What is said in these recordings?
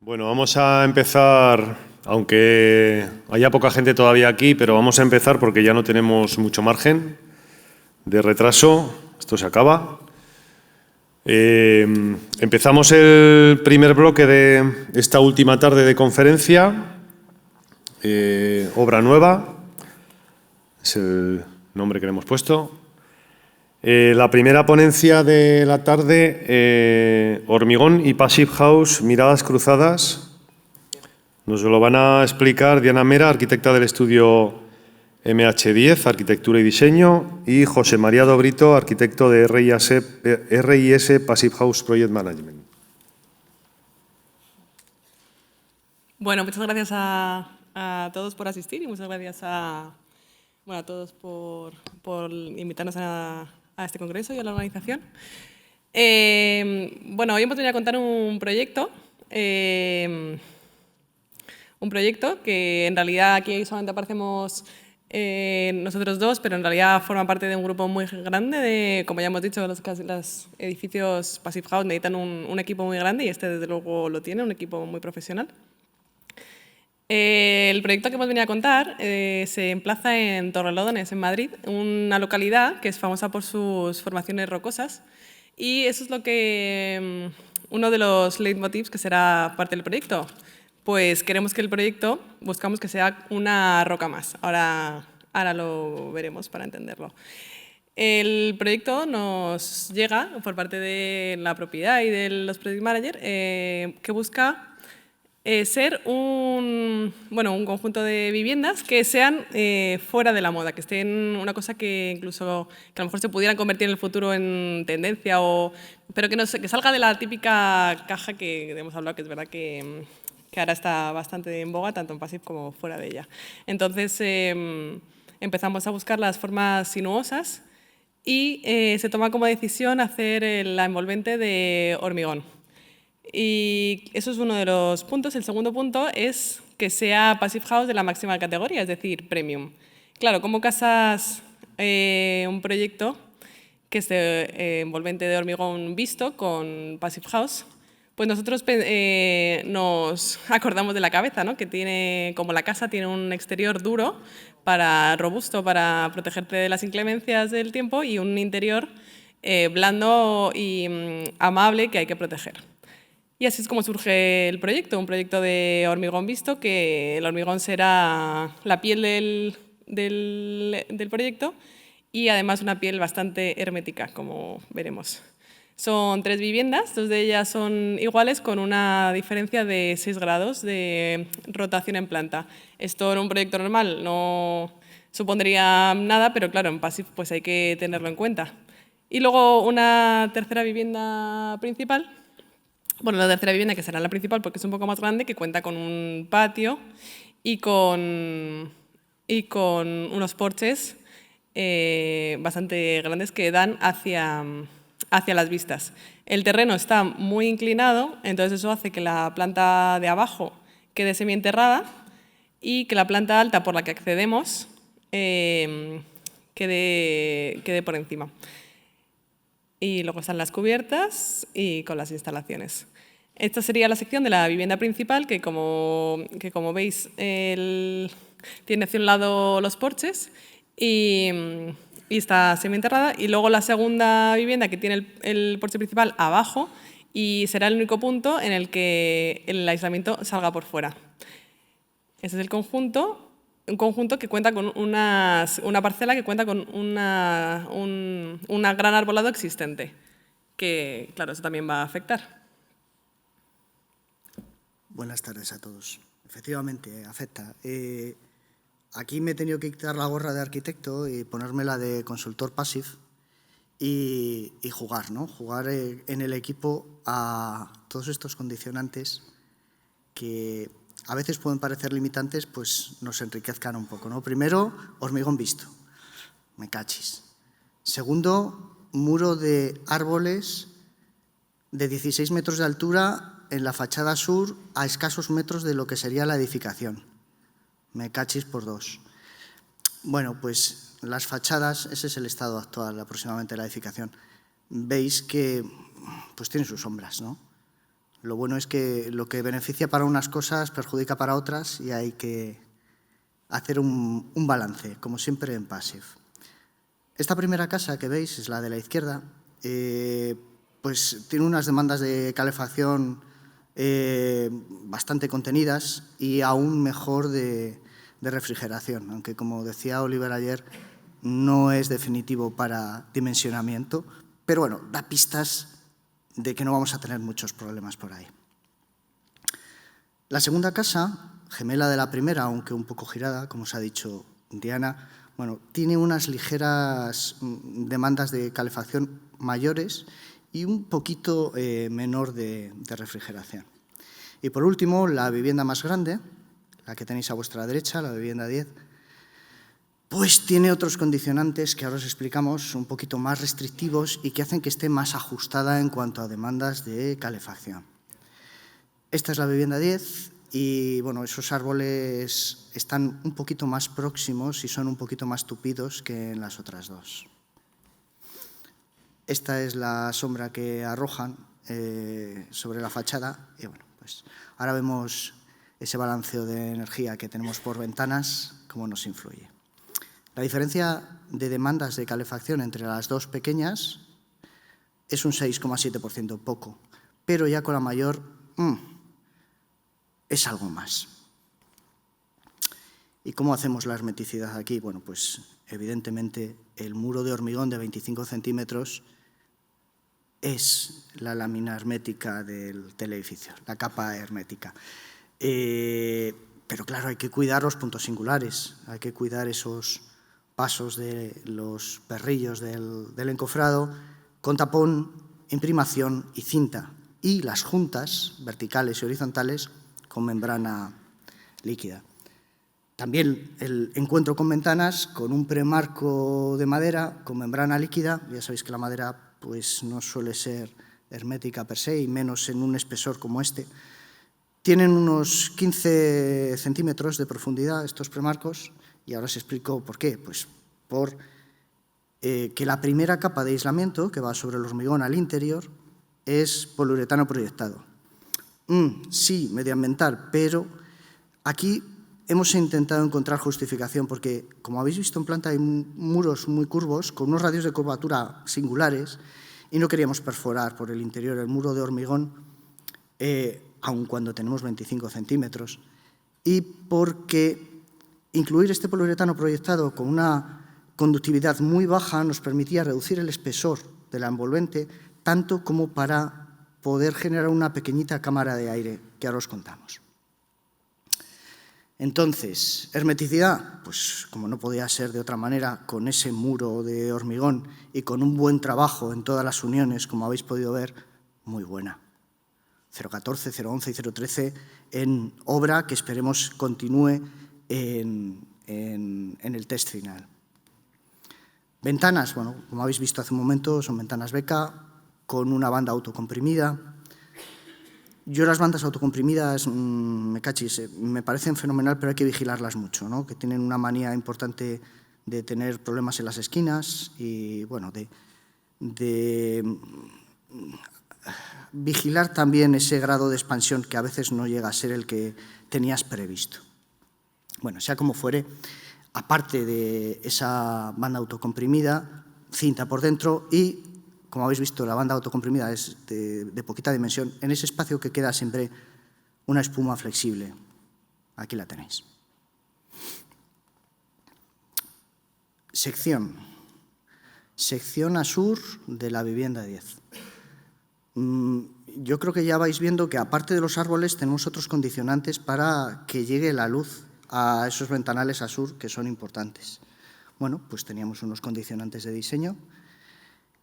Bueno, vamos a empezar, aunque haya poca gente todavía aquí, pero vamos a empezar porque ya no tenemos mucho margen de retraso. Esto se acaba. Empezamos el primer bloque de esta última tarde de conferencia. Obra nueva, es el nombre que le hemos puesto. La primera ponencia de la tarde, Hormigón y Passive House, miradas cruzadas. Nos lo van a explicar Diana Mera, arquitecta del estudio MH10, Arquitectura y Diseño, y José María Dobrito, arquitecto de RIS Passive House Project Management. Bueno, muchas gracias a todos por asistir y muchas gracias a todos por invitarnos a este congreso y a la organización. Bueno, hoy hemos venido a contar un proyecto que en realidad aquí solamente aparecemos nosotros dos, pero en realidad forma parte de un grupo muy grande como ya hemos dicho, los edificios Passive House necesitan un equipo muy grande y este desde luego lo tiene, un equipo muy profesional. El proyecto que hemos venido a contar se emplaza en Torrelodones, en Madrid, una localidad que es famosa por sus formaciones rocosas, y eso es uno de los leitmotivs que será parte del proyecto. Pues queremos que el proyecto, buscamos que sea una roca más. Ahora lo veremos para entenderlo. El proyecto nos llega por parte de la propiedad y de los project managers que busca ser un conjunto de viviendas que sean fuera de la moda, que estén una cosa que incluso que a lo mejor se pudieran convertir en el futuro en tendencia, pero que salga de la típica caja que hemos hablado, que es verdad que ahora está bastante en boga, tanto en Passive como fuera de ella. Entonces empezamos a buscar las formas sinuosas y se toma como decisión hacer la envolvente de hormigón. Y eso es uno de los puntos. El segundo punto es que sea Passive House de la máxima categoría, es decir, Premium. Claro, ¿cómo casas un proyecto que es envolvente de hormigón visto con Passive House? Pues nosotros nos acordamos de la cabeza, ¿no? Que tiene, como la casa tiene un exterior duro, robusto para protegerte de las inclemencias del tiempo, y un interior blando y amable que hay que proteger. Y así es como surge el proyecto, un proyecto de hormigón visto, que el hormigón será la piel del proyecto y además una piel bastante hermética, como veremos. Son 3 viviendas, 2 de ellas son iguales con una diferencia de 6 grados de rotación en planta. Esto en un proyecto normal no supondría nada, pero claro, en Passive pues hay que tenerlo en cuenta. Y luego una tercera vivienda principal. Bueno, la tercera vivienda, que será la principal porque es un poco más grande, que cuenta con un patio y con unos porches bastante grandes que dan hacia las vistas. El terreno está muy inclinado, entonces eso hace que la planta de abajo quede semienterrada y que la planta alta por la que accedemos quede por encima. Y luego están las cubiertas y con las instalaciones. Esta sería la sección de la vivienda principal, que como veis tiene hacia un lado los porches y está semienterrada. Y luego la segunda vivienda, que tiene el porche principal abajo, y será el único punto en el que el aislamiento salga por fuera. Ese es el conjunto. Un conjunto que cuenta con una parcela que cuenta con un gran arbolado existente, que, claro, eso también va a afectar. Buenas tardes a todos. Efectivamente, afecta. Aquí me he tenido que quitar la gorra de arquitecto y ponerme la de consultor Passive y jugar, ¿no? Jugar en el equipo a todos estos condicionantes que a veces pueden parecer limitantes, pues nos enriquezcan un poco, ¿no? Primero, hormigón visto. Me cachis. Segundo, muro de árboles de 16 metros de altura en la fachada sur a escasos metros de lo que sería la edificación. Me cachis por 2. Bueno, pues las fachadas, ese es el estado actual aproximadamente de la edificación. Veis que pues tiene sus sombras, ¿no? Lo bueno es que lo que beneficia para unas cosas perjudica para otras y hay que hacer un balance, como siempre en Passive. Esta primera casa que veis es la de la izquierda, pues tiene unas demandas de calefacción bastante contenidas y aún mejor de refrigeración, aunque como decía Oliver ayer, no es definitivo para dimensionamiento, pero bueno, da pistas de que no vamos a tener muchos problemas por ahí. La segunda casa, gemela de la primera, aunque un poco girada, como os ha dicho Diana, bueno, tiene unas ligeras demandas de calefacción mayores y un poquito menor de refrigeración. Y por último, la vivienda más grande, la que tenéis a vuestra derecha, la vivienda 10, pues tiene otros condicionantes que ahora os explicamos, un poquito más restrictivos y que hacen que esté más ajustada en cuanto a demandas de calefacción. Esta es la vivienda 10 y bueno, esos árboles están un poquito más próximos y son un poquito más tupidos que en las otras dos. Esta es la sombra que arrojan sobre la fachada y bueno, pues ahora vemos ese balanceo de energía que tenemos por ventanas, cómo nos influye. La diferencia de demandas de calefacción entre las dos pequeñas es un 6,7%, poco, pero ya con la mayor es algo más. ¿Y cómo hacemos la hermeticidad aquí? Bueno, pues evidentemente el muro de hormigón de 25 centímetros es la lámina hermética del edificio, la capa hermética. Pero claro, hay que cuidar los puntos singulares, hay que cuidar esos pasos de los perrillos del encofrado con tapón, imprimación y cinta, y las juntas verticales y horizontales con membrana líquida. También el encuentro con ventanas con un premarco de madera con membrana líquida. Ya sabéis que la madera pues, no suele ser hermética per se y menos en un espesor como este. Tienen unos 15 centímetros de profundidad estos premarcos. Y ahora os explico por qué. Pues por que la primera capa de aislamiento, que va sobre el hormigón al interior, es poliuretano proyectado. Sí, medioambiental, pero aquí hemos intentado encontrar justificación porque, como habéis visto en planta, hay muros muy curvos, con unos radios de curvatura singulares, y no queríamos perforar por el interior el muro de hormigón, aun cuando tenemos 25 centímetros, y porque incluir este poliuretano proyectado con una conductividad muy baja nos permitía reducir el espesor de la envolvente, tanto como para poder generar una pequeñita cámara de aire, que ahora os contamos. Entonces, hermeticidad, pues como no podía ser de otra manera, con ese muro de hormigón y con un buen trabajo en todas las uniones, como habéis podido ver, muy buena. 0,14, 0,11 y 0,13 en obra que esperemos continúe en el test final. Ventanas, bueno, como habéis visto hace un momento, son ventanas Beca con una banda autocomprimida. Yo las bandas autocomprimidas, me parecen fenomenal, pero hay que vigilarlas mucho, ¿no? Que tienen una manía importante de tener problemas en las esquinas y, bueno, de vigilar también ese grado de expansión que a veces no llega a ser el que tenías previsto. Bueno, sea como fuere, aparte de esa banda autocomprimida, cinta por dentro y, como habéis visto, la banda autocomprimida es de poquita dimensión. En ese espacio que queda siempre una espuma flexible. Aquí la tenéis. Sección. Sección Asur de la vivienda 10. Yo creo que ya vais viendo que aparte de los árboles tenemos otros condicionantes para que llegue la luz a esos ventanales Asur que son importantes. Bueno, pues teníamos unos condicionantes de diseño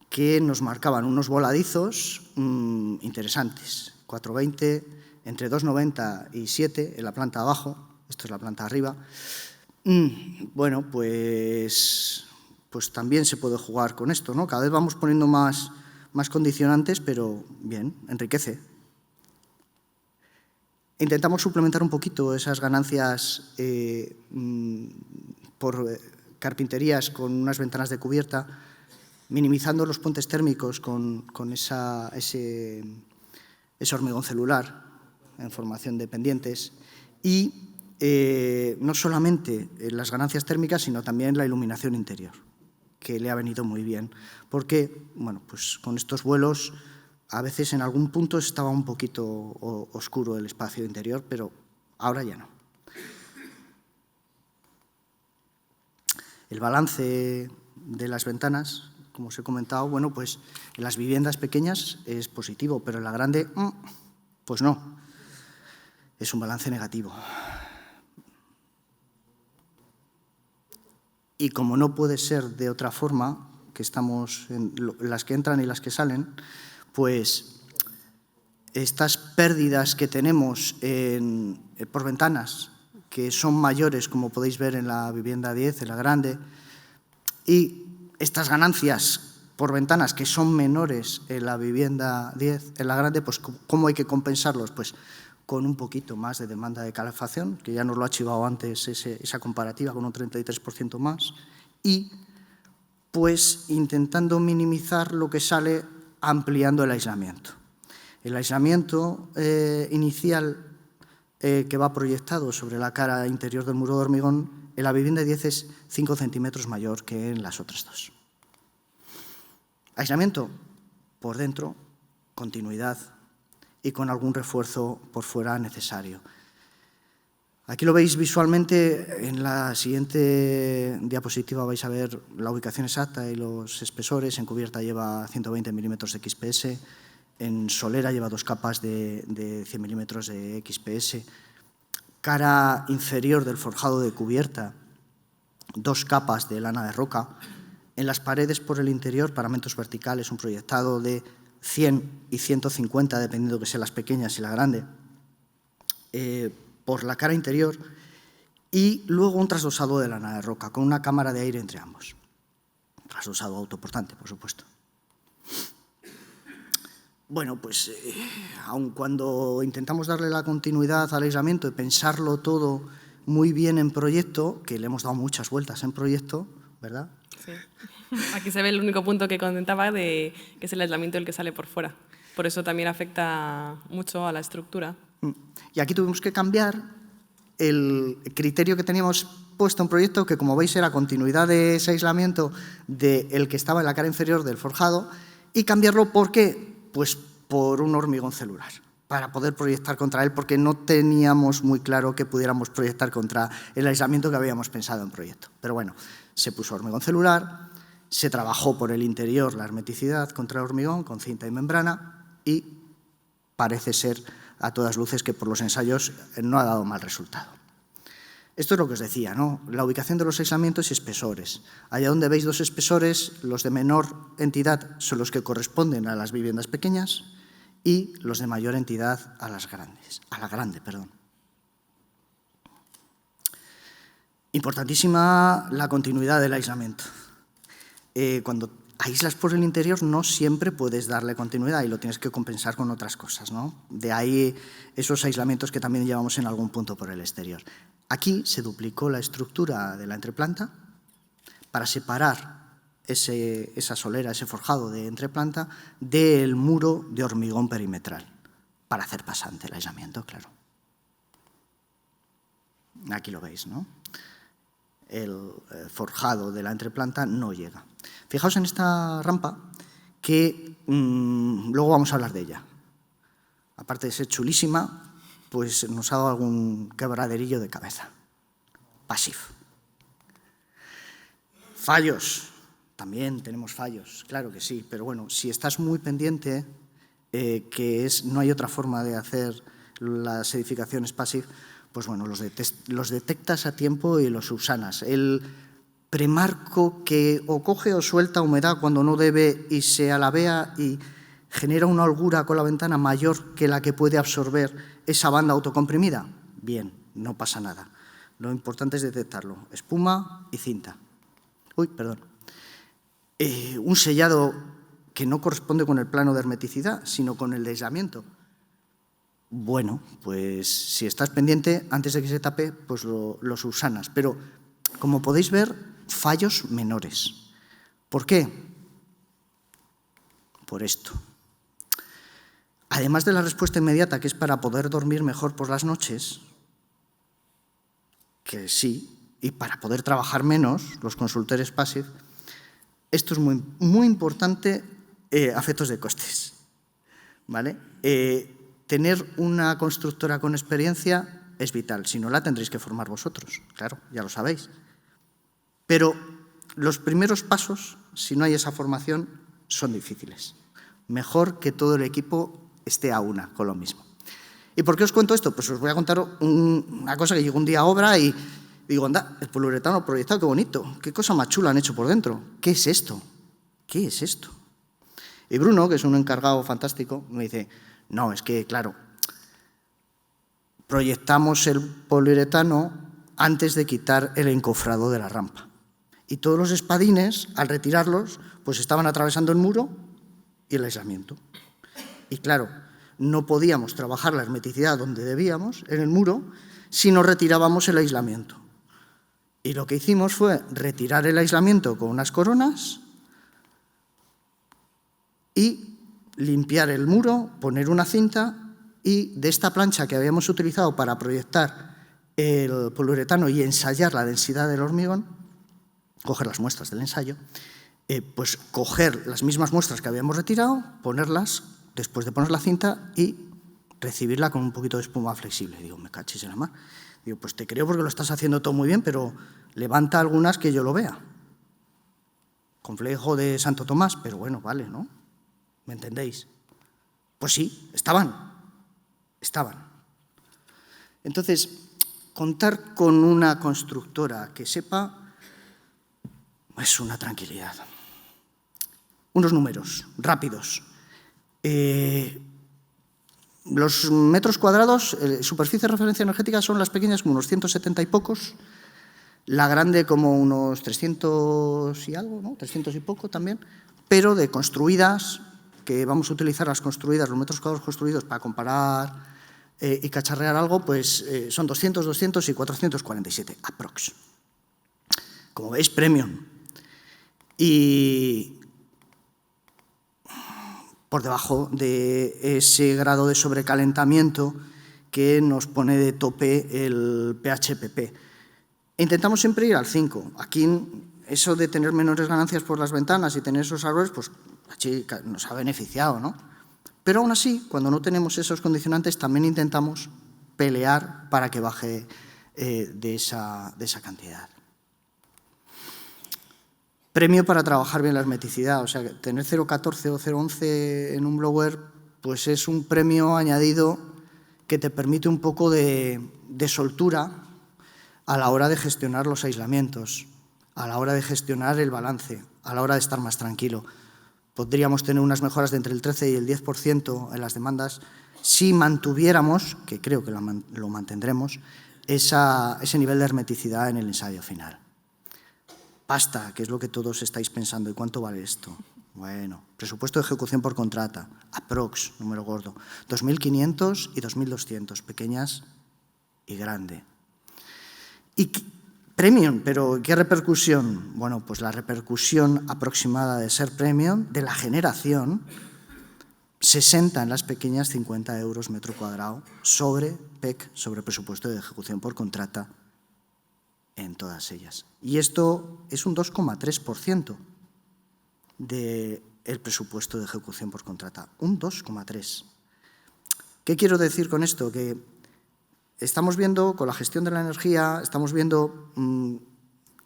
que nos marcaban unos voladizos interesantes. 4,20, entre 2,90 y 7 en la planta abajo, esto es la planta arriba. Bueno, pues también se puede jugar con esto, ¿no? Cada vez vamos poniendo más condicionantes, pero bien, enriquece. Intentamos suplementar un poquito esas ganancias por carpinterías con unas ventanas de cubierta, minimizando los puentes térmicos con ese es hormigón celular en formación de pendientes y no solamente las ganancias térmicas, sino también la iluminación interior, que le ha venido muy bien, porque bueno, pues con estos vuelos a veces en algún punto estaba un poquito oscuro el espacio interior, pero ahora ya no. El balance de las ventanas, como os he comentado, bueno, pues en las viviendas pequeñas es positivo, pero en la grande, pues no, es un balance negativo. Y como no puede ser de otra forma, que estamos en las que entran y las que salen, pues estas pérdidas que tenemos por ventanas, que son mayores, como podéis ver en la vivienda 10, en la grande, y estas ganancias por ventanas que son menores en la vivienda 10, en la grande, pues ¿cómo hay que compensarlos? Pues con un poquito más de demanda de calefacción, que ya nos lo ha chivado antes esa comparativa con un 33% más, y pues intentando minimizar lo que sale ampliando el aislamiento. El aislamiento inicial que va proyectado sobre la cara interior del muro de hormigón, en la vivienda 10 es 5 centímetros mayor que en las otras dos. Aislamiento por dentro, continuidad y con algún refuerzo por fuera necesario. Aquí lo veis visualmente, en la siguiente diapositiva vais a ver la ubicación exacta y los espesores. En cubierta lleva 120 milímetros de XPS, en solera lleva 2 capas de 100 milímetros de XPS, cara inferior del forjado de cubierta, 2 capas de lana de roca. En las paredes por el interior, paramentos verticales, un proyectado de 100 y 150, dependiendo que sean las pequeñas y la grande, por la cara interior, y luego un trasdosado de lana de roca, con una cámara de aire entre ambos. Trasdosado autoportante, por supuesto. Bueno, pues aun cuando intentamos darle la continuidad al aislamiento y pensarlo todo muy bien en proyecto, que le hemos dado muchas vueltas en proyecto, ¿verdad? Sí. Aquí se ve el único punto que comentaba, que es el aislamiento el que sale por fuera. Por eso también afecta mucho a la estructura. Y aquí tuvimos que cambiar el criterio que teníamos puesto en proyecto, que como veis era continuidad de ese aislamiento del que estaba en la cara inferior del forjado, y cambiarlo, ¿por qué? Pues por un hormigón celular, para poder proyectar contra él, porque no teníamos muy claro que pudiéramos proyectar contra el aislamiento que habíamos pensado en proyecto. Pero bueno, se puso hormigón celular, se trabajó por el interior la hermeticidad contra el hormigón con cinta y membrana y parece ser a todas luces que por los ensayos no ha dado mal resultado. Esto es lo que os decía, ¿no? La ubicación de los aislamientos y espesores. Allá donde veis 2 espesores, los de menor entidad son los que corresponden a las viviendas pequeñas y los de mayor entidad a las grandes, a la grande, perdón. Importantísima la continuidad del aislamiento. Cuando aíslas por el interior no siempre puedes darle continuidad y lo tienes que compensar con otras cosas, ¿no? De ahí esos aislamientos que también llevamos en algún punto por el exterior. Aquí se duplicó la estructura de la entreplanta para separar esa solera, ese forjado de entreplanta del muro de hormigón perimetral, para hacer pasante el aislamiento, claro. Aquí lo veis, ¿no? El forjado de la entreplanta no llega. Fijaos en esta rampa que luego vamos a hablar de ella. Aparte de ser chulísima, pues nos ha dado algún quebraderillo de cabeza. Passive. Fallos. También tenemos fallos, claro que sí, pero bueno, si estás muy pendiente, no hay otra forma de hacer las edificaciones passive, pues bueno, los detectas a tiempo y los subsanas. El premarco que o coge o suelta humedad cuando no debe y se alabea y genera una holgura con la ventana mayor que la que puede absorber esa banda autocomprimida, bien, no pasa nada. Lo importante es detectarlo. Espuma y cinta. Uy, perdón. Un sellado que no corresponde con el plano de hermeticidad, sino con el de aislamiento. Bueno, pues si estás pendiente, antes de que se tape, pues lo subsanas. Pero, como podéis ver, fallos menores. ¿Por qué? Por esto. además de la respuesta inmediata, que es para poder dormir mejor por las noches, que sí, y para poder trabajar menos, los consultores passive, esto es muy, muy importante a efectos de costes, ¿vale? Tener una constructora con experiencia es vital, si no la tendréis que formar vosotros, claro, ya lo sabéis. Pero los primeros pasos, si no hay esa formación, son difíciles. Mejor que todo el equipo esté a una con lo mismo. ¿Y por qué os cuento esto? Pues os voy a contar una cosa que llegó un día a obra y digo, anda, el poliuretano proyectado, qué bonito, qué cosa más chula han hecho por dentro. ¿Qué es esto? ¿Qué es esto? Y Bruno, que es un encargado fantástico, me dice, no, es que, claro, proyectamos el poliuretano antes de quitar el encofrado de la rampa. Y todos los espadines, al retirarlos, pues estaban atravesando el muro y el aislamiento. Y claro, no podíamos trabajar la hermeticidad donde debíamos, en el muro, si no retirábamos el aislamiento. Y lo que hicimos fue retirar el aislamiento con unas coronas y limpiar el muro, poner una cinta y de esta plancha que habíamos utilizado para proyectar el poliuretano y ensayar la densidad del hormigón, coger las muestras del ensayo, pues coger las mismas muestras que habíamos retirado, ponerlas, después de poner la cinta y recibirla con un poquito de espuma flexible. Digo, me cachis en la mar. Digo, pues te creo porque lo estás haciendo todo muy bien, pero levanta algunas que yo lo vea. Complejo de Santo Tomás, pero bueno, vale, ¿no? ¿Me entendéis? Pues sí, estaban. Entonces, contar con una constructora que sepa es una tranquilidad. Unos números rápidos. Los metros cuadrados, superficie de referencia energética son las pequeñas como unos 170 y pocos, la grande como unos 300 y algo, ¿no? 300 y poco también, pero de construidas, que vamos a utilizar las construidas, los metros cuadrados construidos para comparar y cacharrear algo, pues son 200, 200 y 447, aprox. Como veis, premium. Y por debajo de ese grado de sobrecalentamiento que nos pone de tope el PHPP. Intentamos siempre ir al 5. Aquí, eso de tener menores ganancias por las ventanas y tener esos árboles, pues nos ha beneficiado, ¿no? Pero aún así, cuando no tenemos esos condicionantes, también intentamos pelear para que baje de esa cantidad. Premio para trabajar bien la hermeticidad, o sea, tener 0,14 o 0,11 en un blower, pues es un premio añadido que te permite un poco de soltura a la hora de gestionar los aislamientos, a la hora de gestionar el balance, a la hora de estar más tranquilo. Podríamos tener unas mejoras de entre el 13 y el 10% en las demandas si mantuviéramos, que creo que lo mantendremos, ese nivel de hermeticidad en el ensayo final. Pasta, que es lo que todos estáis pensando. ¿Y cuánto vale esto? Bueno, presupuesto de ejecución por contrata, aprox, número gordo, 2.500 y 2.200, pequeñas y grande. Y premium, pero ¿qué repercusión? Bueno, pues la repercusión aproximada de ser premium de la generación, 60 en las pequeñas, 50 euros metro cuadrado, sobre PEC, sobre presupuesto de ejecución por contrata, en todas ellas. Y esto es un 2,3% del presupuesto de ejecución por contrata. Un 2,3%. ¿Qué quiero decir con esto? Que estamos viendo, con la gestión de la energía, estamos viendo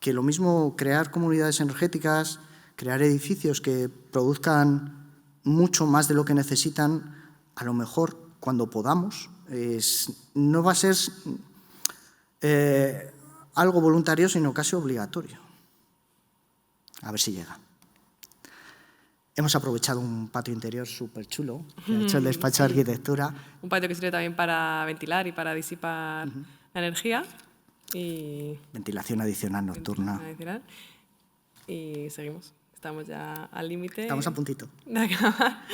que lo mismo crear comunidades energéticas, crear edificios que produzcan mucho más de lo que necesitan, a lo mejor cuando podamos, no va a ser algo voluntario, sino casi obligatorio. A ver si llega. Hemos aprovechado un patio interior súper chulo, que ha hecho el despacho de arquitectura. Un patio que sirve también para ventilar y para disipar la energía. Y ventilación adicional nocturna. Y seguimos. Estamos ya al límite. Estamos a puntito. De acabar.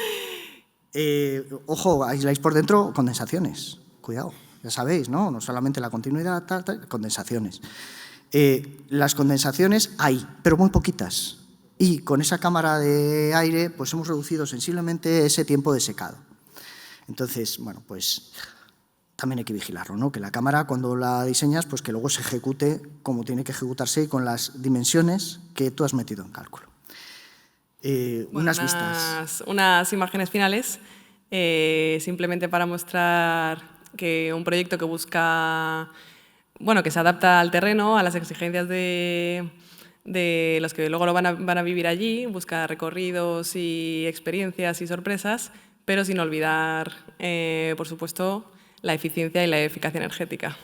Ojo, aisláis por dentro condensaciones. Cuidado. Ya sabéis, ¿no? No solamente la continuidad, condensaciones. Las condensaciones hay, pero muy poquitas. Y con esa cámara de aire pues hemos reducido sensiblemente ese tiempo de secado. Entonces, bueno, pues también hay que vigilarlo, ¿no? Que la cámara, cuando la diseñas, pues que luego se ejecute como tiene que ejecutarse y con las dimensiones que tú has metido en cálculo. Unas vistas. Unas imágenes finales, simplemente para mostrar que un proyecto que busca, bueno, que se adapta al terreno, a las exigencias de los que luego lo van a vivir allí, busca recorridos y experiencias y sorpresas, pero sin olvidar, por supuesto, la eficiencia y la eficacia energética.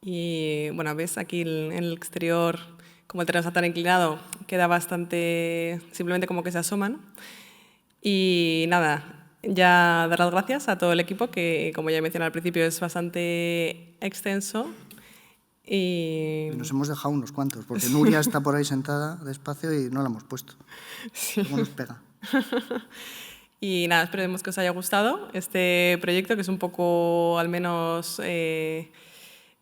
Y bueno, ves aquí en el exterior, como el terreno está tan inclinado, queda bastante, simplemente como que se asoman. Y nada, ya dar las gracias a todo el equipo, que como ya he mencionado al principio es bastante extenso. Y nos hemos dejado unos cuantos, porque Nuria está por ahí sentada despacio y no la hemos puesto. Sí. ¿Cómo nos pega? Y nada, esperemos que os haya gustado este proyecto, que es un poco, al menos,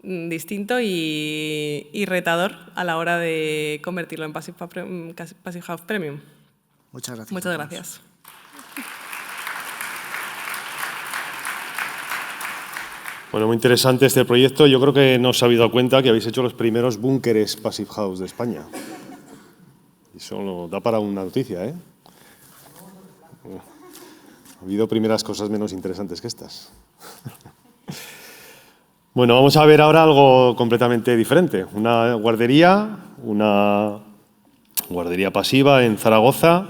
distinto y retador a la hora de convertirlo en Passive House Premium. Muchas gracias. Muchas gracias. Bueno, muy interesante este proyecto. Yo creo que no os habéis dado cuenta que habéis hecho los primeros búnkeres Passive House de España. Eso da para una noticia, ¿eh? Ha habido primeras cosas menos interesantes que estas. Bueno, vamos a ver ahora algo completamente diferente. Una guardería pasiva en Zaragoza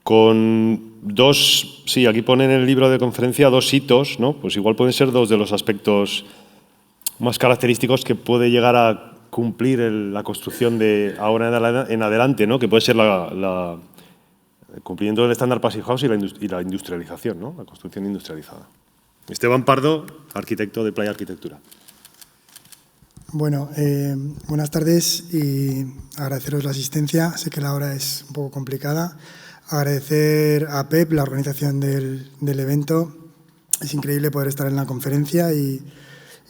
con dos, sí, aquí ponen en el libro de conferencia 2 hitos, ¿no? Pues igual pueden ser 2 de los aspectos más característicos que puede llegar a cumplir la construcción de ahora en adelante, ¿no? Que puede ser el cumplimiento del estándar Passive House y la industrialización, ¿no? La construcción industrializada. Esteban Pardo, arquitecto de Playa Arquitectura. Bueno, buenas tardes y agradeceros la asistencia. Sé que la hora es un poco complicada. Agradecer a PEP la organización del evento. Es increíble poder estar en la conferencia y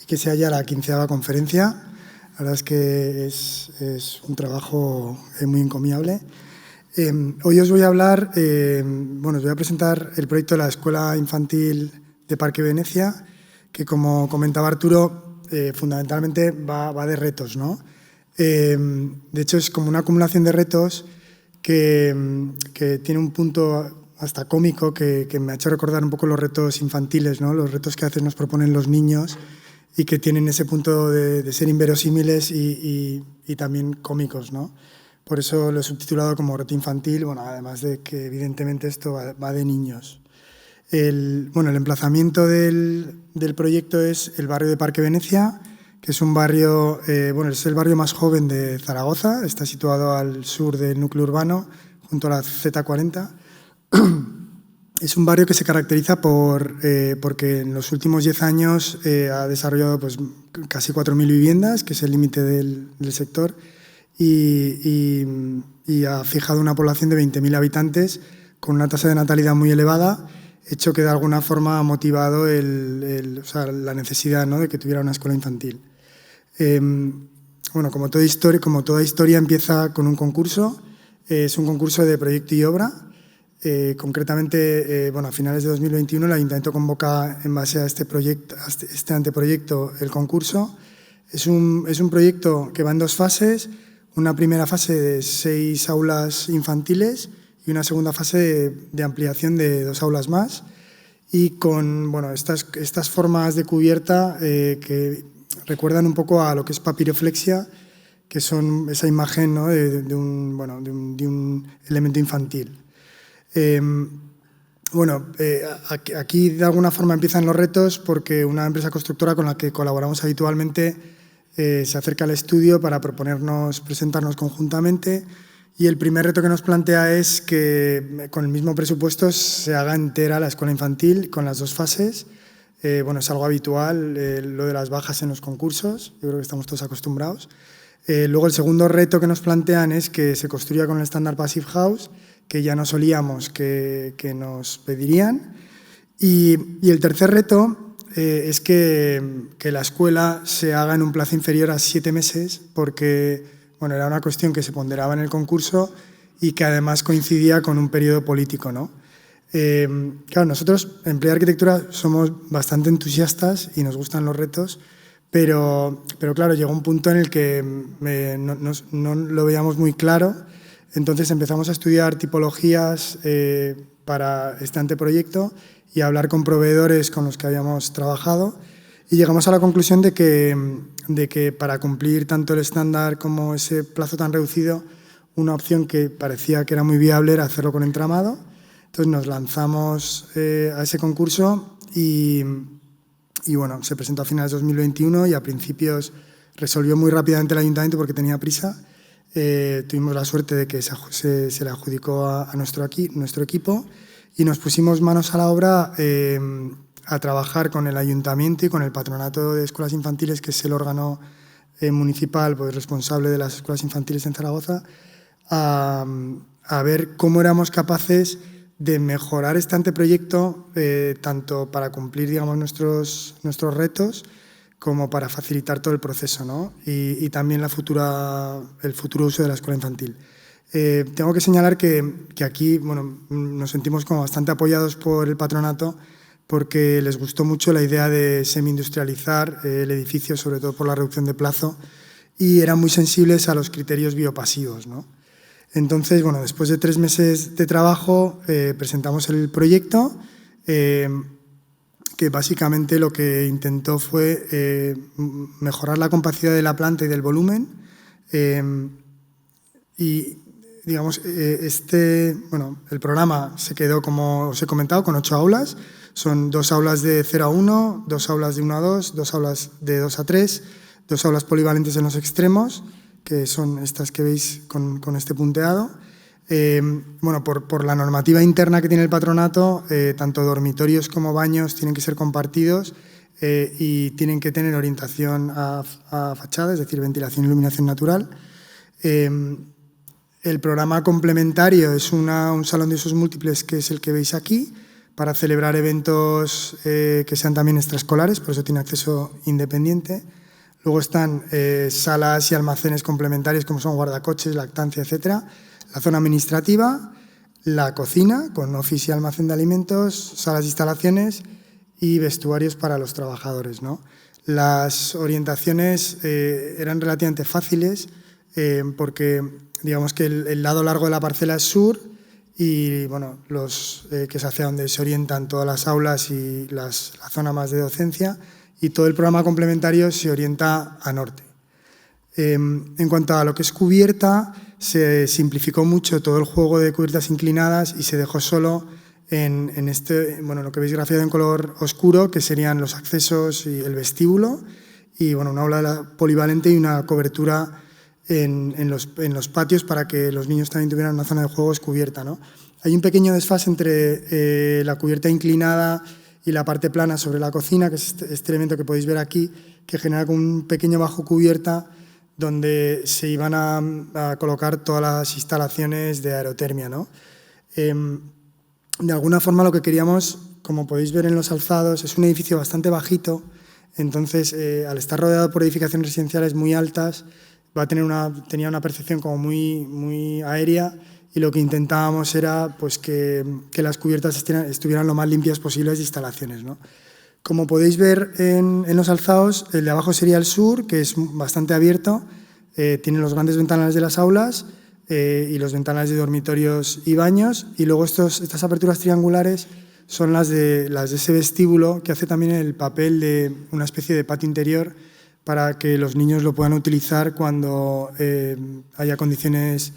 que sea ya la 15ª conferencia. La verdad es que es un trabajo muy encomiable. Hoy os voy a hablar, os voy a presentar el proyecto de la Escuela Infantil de Parque Venecia, que como comentaba Arturo, fundamentalmente va de retos, ¿no? De hecho, es como una acumulación de retos que tiene un punto hasta cómico que me ha hecho recordar un poco los retos infantiles, ¿no? Los retos que a veces nos proponen los niños y que tienen ese punto de ser inverosímiles y también cómicos, ¿no? Por eso lo he subtitulado como reto infantil, bueno, además de que evidentemente esto va de niños. El emplazamiento del proyecto es el barrio de Parque Venecia, que es un barrio, es el barrio más joven de Zaragoza, está situado al sur del núcleo urbano, junto a la Z40. Es un barrio que se caracteriza porque en los últimos 10 años ha desarrollado pues, casi 4.000 viviendas, que es el límite del sector, y ha fijado una población de 20.000 habitantes con una tasa de natalidad muy elevada, hecho que de alguna forma ha motivado la necesidad, ¿no? de que tuviera una escuela infantil. Como toda historia empieza con un concurso, es un concurso de proyecto y obra. Concretamente, a finales de 2021 el Ayuntamiento convoca en base a este anteproyecto el concurso. Es un proyecto que va en 2 fases, una primera fase de 6 aulas infantiles y una segunda fase de ampliación de 2 aulas más, y con estas formas de cubierta que recuerdan un poco a lo que es papiroflexia, que son esa imagen, ¿no? de un elemento infantil. Aquí de alguna forma empiezan los retos porque una empresa constructora con la que colaboramos habitualmente se acerca al estudio para presentarnos conjuntamente, y el primer reto que nos plantea es que con el mismo presupuesto se haga entera la escuela infantil con las 2 fases. Es algo habitual lo de las bajas en los concursos, yo creo que estamos todos acostumbrados. Luego el segundo reto que nos plantean es que se construya con el estándar Passive House, que ya no solíamos que nos pedirían. Y el tercer reto es que la escuela se haga en un plazo inferior a 7 meses, porque era una cuestión que se ponderaba en el concurso y que además coincidía con un periodo político, ¿no? Claro, nosotros en Play Arquitectura somos bastante entusiastas y nos gustan los retos, pero claro, llegó un punto en el que no lo veíamos muy claro, entonces empezamos a estudiar tipologías para este anteproyecto y a hablar con proveedores con los que habíamos trabajado y llegamos a la conclusión de que para cumplir tanto el estándar como ese plazo tan reducido, una opción que parecía que era muy viable era hacerlo con entramado. Entonces nos lanzamos a ese concurso y bueno, se presentó a finales de 2021 y a principios resolvió muy rápidamente el ayuntamiento porque tenía prisa. Tuvimos la suerte de que se le adjudicó a nuestro equipo y nos pusimos manos a la obra a trabajar con el ayuntamiento y con el patronato de escuelas infantiles, que es el órgano municipal pues, responsable de las escuelas infantiles en Zaragoza, a ver cómo éramos capaces de mejorar este anteproyecto, tanto para cumplir digamos, nuestros retos como para facilitar todo el proceso, ¿no? y también el futuro uso de la escuela infantil. Tengo que señalar que aquí bueno, nos sentimos como bastante apoyados por el patronato porque les gustó mucho la idea de semi-industrializar el edificio, sobre todo por la reducción de plazo, y eran muy sensibles a los criterios biopasivos, ¿no? Entonces, bueno, después de 3 meses de trabajo presentamos el proyecto, que básicamente lo que intentó fue mejorar la capacidad de la planta y del volumen y, digamos, el programa se quedó, como os he comentado, con 8 aulas. Son 2 aulas de 0 a 1, 2 aulas de 1 a 2, 2 aulas de 2 a 3, 2 aulas polivalentes en los extremos, que son estas que veis con este punteado. Bueno, por la normativa interna que tiene el patronato, tanto dormitorios como baños tienen que ser compartidos y tienen que tener orientación a fachada, es decir, ventilación y iluminación natural. El programa complementario es un salón de usos múltiples, que es el que veis aquí, para celebrar eventos que sean también extraescolares, por eso tiene acceso independiente. Luego están salas y almacenes complementarios como son guardacoches, lactancia, etcétera. La zona administrativa, la cocina con office y almacén de alimentos, salas de instalaciones y vestuarios para los trabajadores, ¿no? Las orientaciones eran relativamente fáciles porque digamos que el lado largo de la parcela es sur y bueno, que es hacia donde se orientan todas las aulas y la zona más de docencia, y todo el programa complementario se orienta a norte. En cuanto a lo que es cubierta, se simplificó mucho todo el juego de cubiertas inclinadas y se dejó solo en lo que veis grafiado en color oscuro, que serían los accesos y el vestíbulo, y bueno, una aula polivalente y una cobertura en los patios para que los niños también tuvieran una zona de juegos cubierta, ¿no? Hay un pequeño desfase entre la cubierta inclinada y la parte plana sobre la cocina, que es este elemento que podéis ver aquí, que genera como un pequeño bajo cubierta donde se iban a colocar todas las instalaciones de aerotermia, ¿no? De alguna forma lo que queríamos, como podéis ver en los alzados, es un edificio bastante bajito, entonces al estar rodeado por edificaciones residenciales muy altas, tenía una percepción como muy aérea, y lo que intentábamos era pues, que las cubiertas estuvieran lo más limpias posibles de instalaciones, ¿no? Como podéis ver en los alzados, el de abajo sería el sur, que es bastante abierto, tiene los grandes ventanales de las aulas y los ventanales de dormitorios y baños, y luego estas aperturas triangulares son las de ese vestíbulo, que hace también el papel de una especie de patio interior para que los niños lo puedan utilizar cuando haya condiciones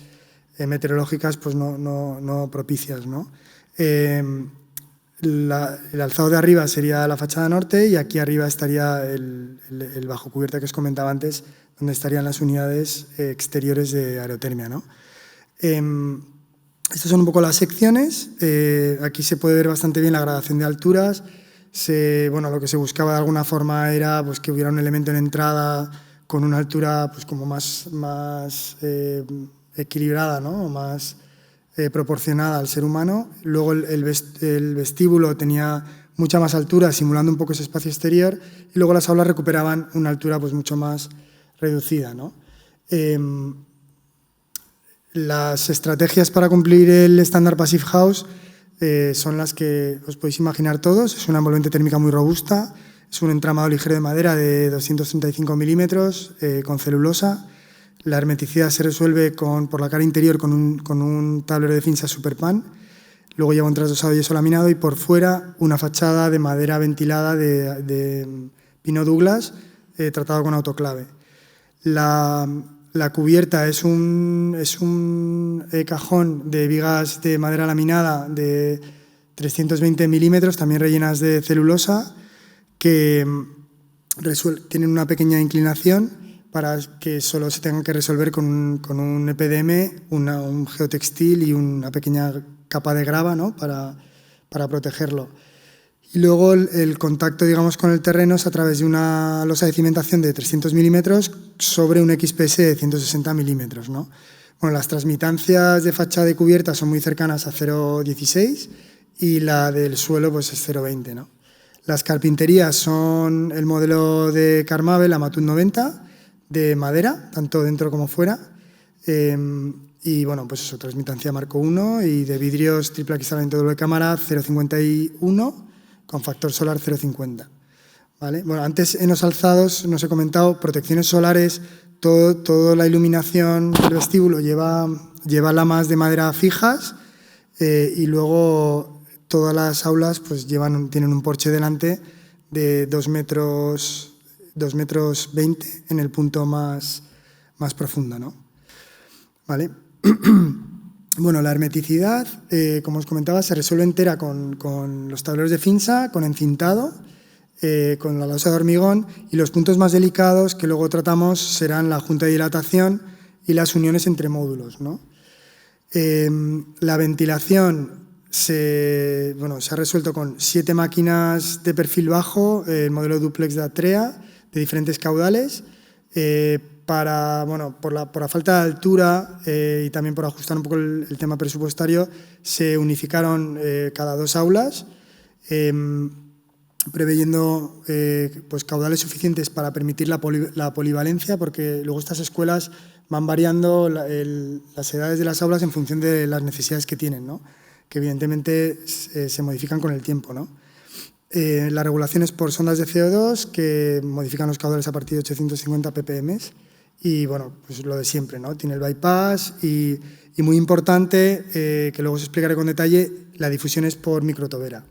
meteorológicas pues no propicias, ¿no? El alzado de arriba sería la fachada norte y aquí arriba estaría el bajo cubierta que os comentaba antes, donde estarían las unidades exteriores de aerotermia, ¿no? Estas son un poco las secciones. Aquí se puede ver bastante bien la gradación de alturas. Lo que se buscaba de alguna forma era pues, que hubiera un elemento en entrada con una altura pues, como más equilibrada, ¿no? O más proporcionada al ser humano. Luego el vestíbulo tenía mucha más altura, simulando un poco ese espacio exterior, y luego las aulas recuperaban una altura pues, mucho más reducida, ¿no? Las estrategias para cumplir el estándar Passive House son las que os podéis imaginar todos. Es una envolvente térmica muy robusta, es un entramado ligero de madera de 235 milímetros con celulosa. La hermeticidad se resuelve por la cara interior con un tablero de Finsa Superpan. Luego lleva un trasdosado yeso laminado y por fuera una fachada de madera ventilada de pino Douglas tratado con autoclave. La cubierta es un cajón de vigas de madera laminada de 320 milímetros, también rellenas de celulosa, que tienen una pequeña inclinación para que solo se tengan que resolver con un EPDM, un geotextil y una pequeña capa de grava, ¿no? para protegerlo. Y luego el contacto, digamos, con el terreno es a través de una losa de cimentación de 300 milímetros sobre un XPS de 160 milímetros, ¿no? Bueno, las transmitancias de fachada y cubierta son muy cercanas a 0,16 y la del suelo pues es 0,20, ¿no? Las carpinterías son el modelo de Carmabel, la Matut 90, de madera, tanto dentro como fuera. Y bueno, pues eso, transmitancia Marco 1 y de vidrios triple acristalamiento doble cámara 0,51 con factor solar 0,50. ¿Vale? Bueno, antes en los alzados nos he comentado protecciones solares, toda la iluminación del vestíbulo lleva lamas de madera fijas y luego todas las aulas pues tienen un porche delante de 2 metros 20 en el punto más profundo, ¿no? ¿Vale? Bueno, la hermeticidad, como os comentaba, se resuelve entera con los tableros de Finsa, con encintado, con la losa de hormigón, y los puntos más delicados que luego tratamos serán la junta de dilatación y las uniones entre módulos, ¿no? La ventilación se ha resuelto con 7 máquinas de perfil bajo, el modelo duplex de Atrea, de diferentes caudales, por la falta de altura y también por ajustar un poco el tema presupuestario, se unificaron cada 2 aulas, preveyendo pues caudales suficientes para permitir la polivalencia, porque luego estas escuelas van variando las edades de las aulas en función de las necesidades que tienen, ¿no? Que evidentemente se modifican con el tiempo, ¿no? La regulación es por sondas de CO2 que modifican los caudales a partir de 850 ppm y, bueno, pues lo de siempre, ¿no? Tiene el bypass y muy importante, que luego os explicaré con detalle, la difusión es por microtobera.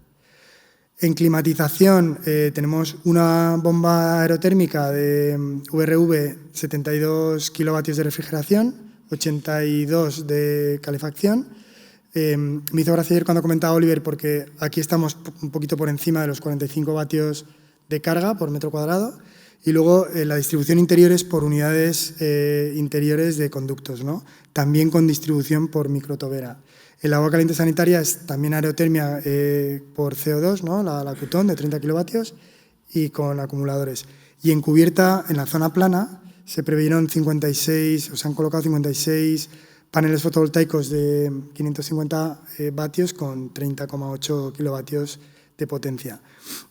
En climatización tenemos una bomba aerotérmica de VRV, 72 kilovatios de refrigeración, 82 de calefacción. Me hizo gracia ayer cuando comentaba Oliver, porque aquí estamos un poquito por encima de los 45 vatios de carga por metro cuadrado, y luego la distribución interior es por unidades interiores de conductos, ¿no? También con distribución por microtobera. El agua caliente sanitaria es también aerotermia por CO2, ¿no? La Cutón de 30 kilovatios y con acumuladores. Y en cubierta, en la zona plana, se previeron 56, o se han colocado 56 paneles fotovoltaicos de 550 vatios con 30,8 kilovatios de potencia.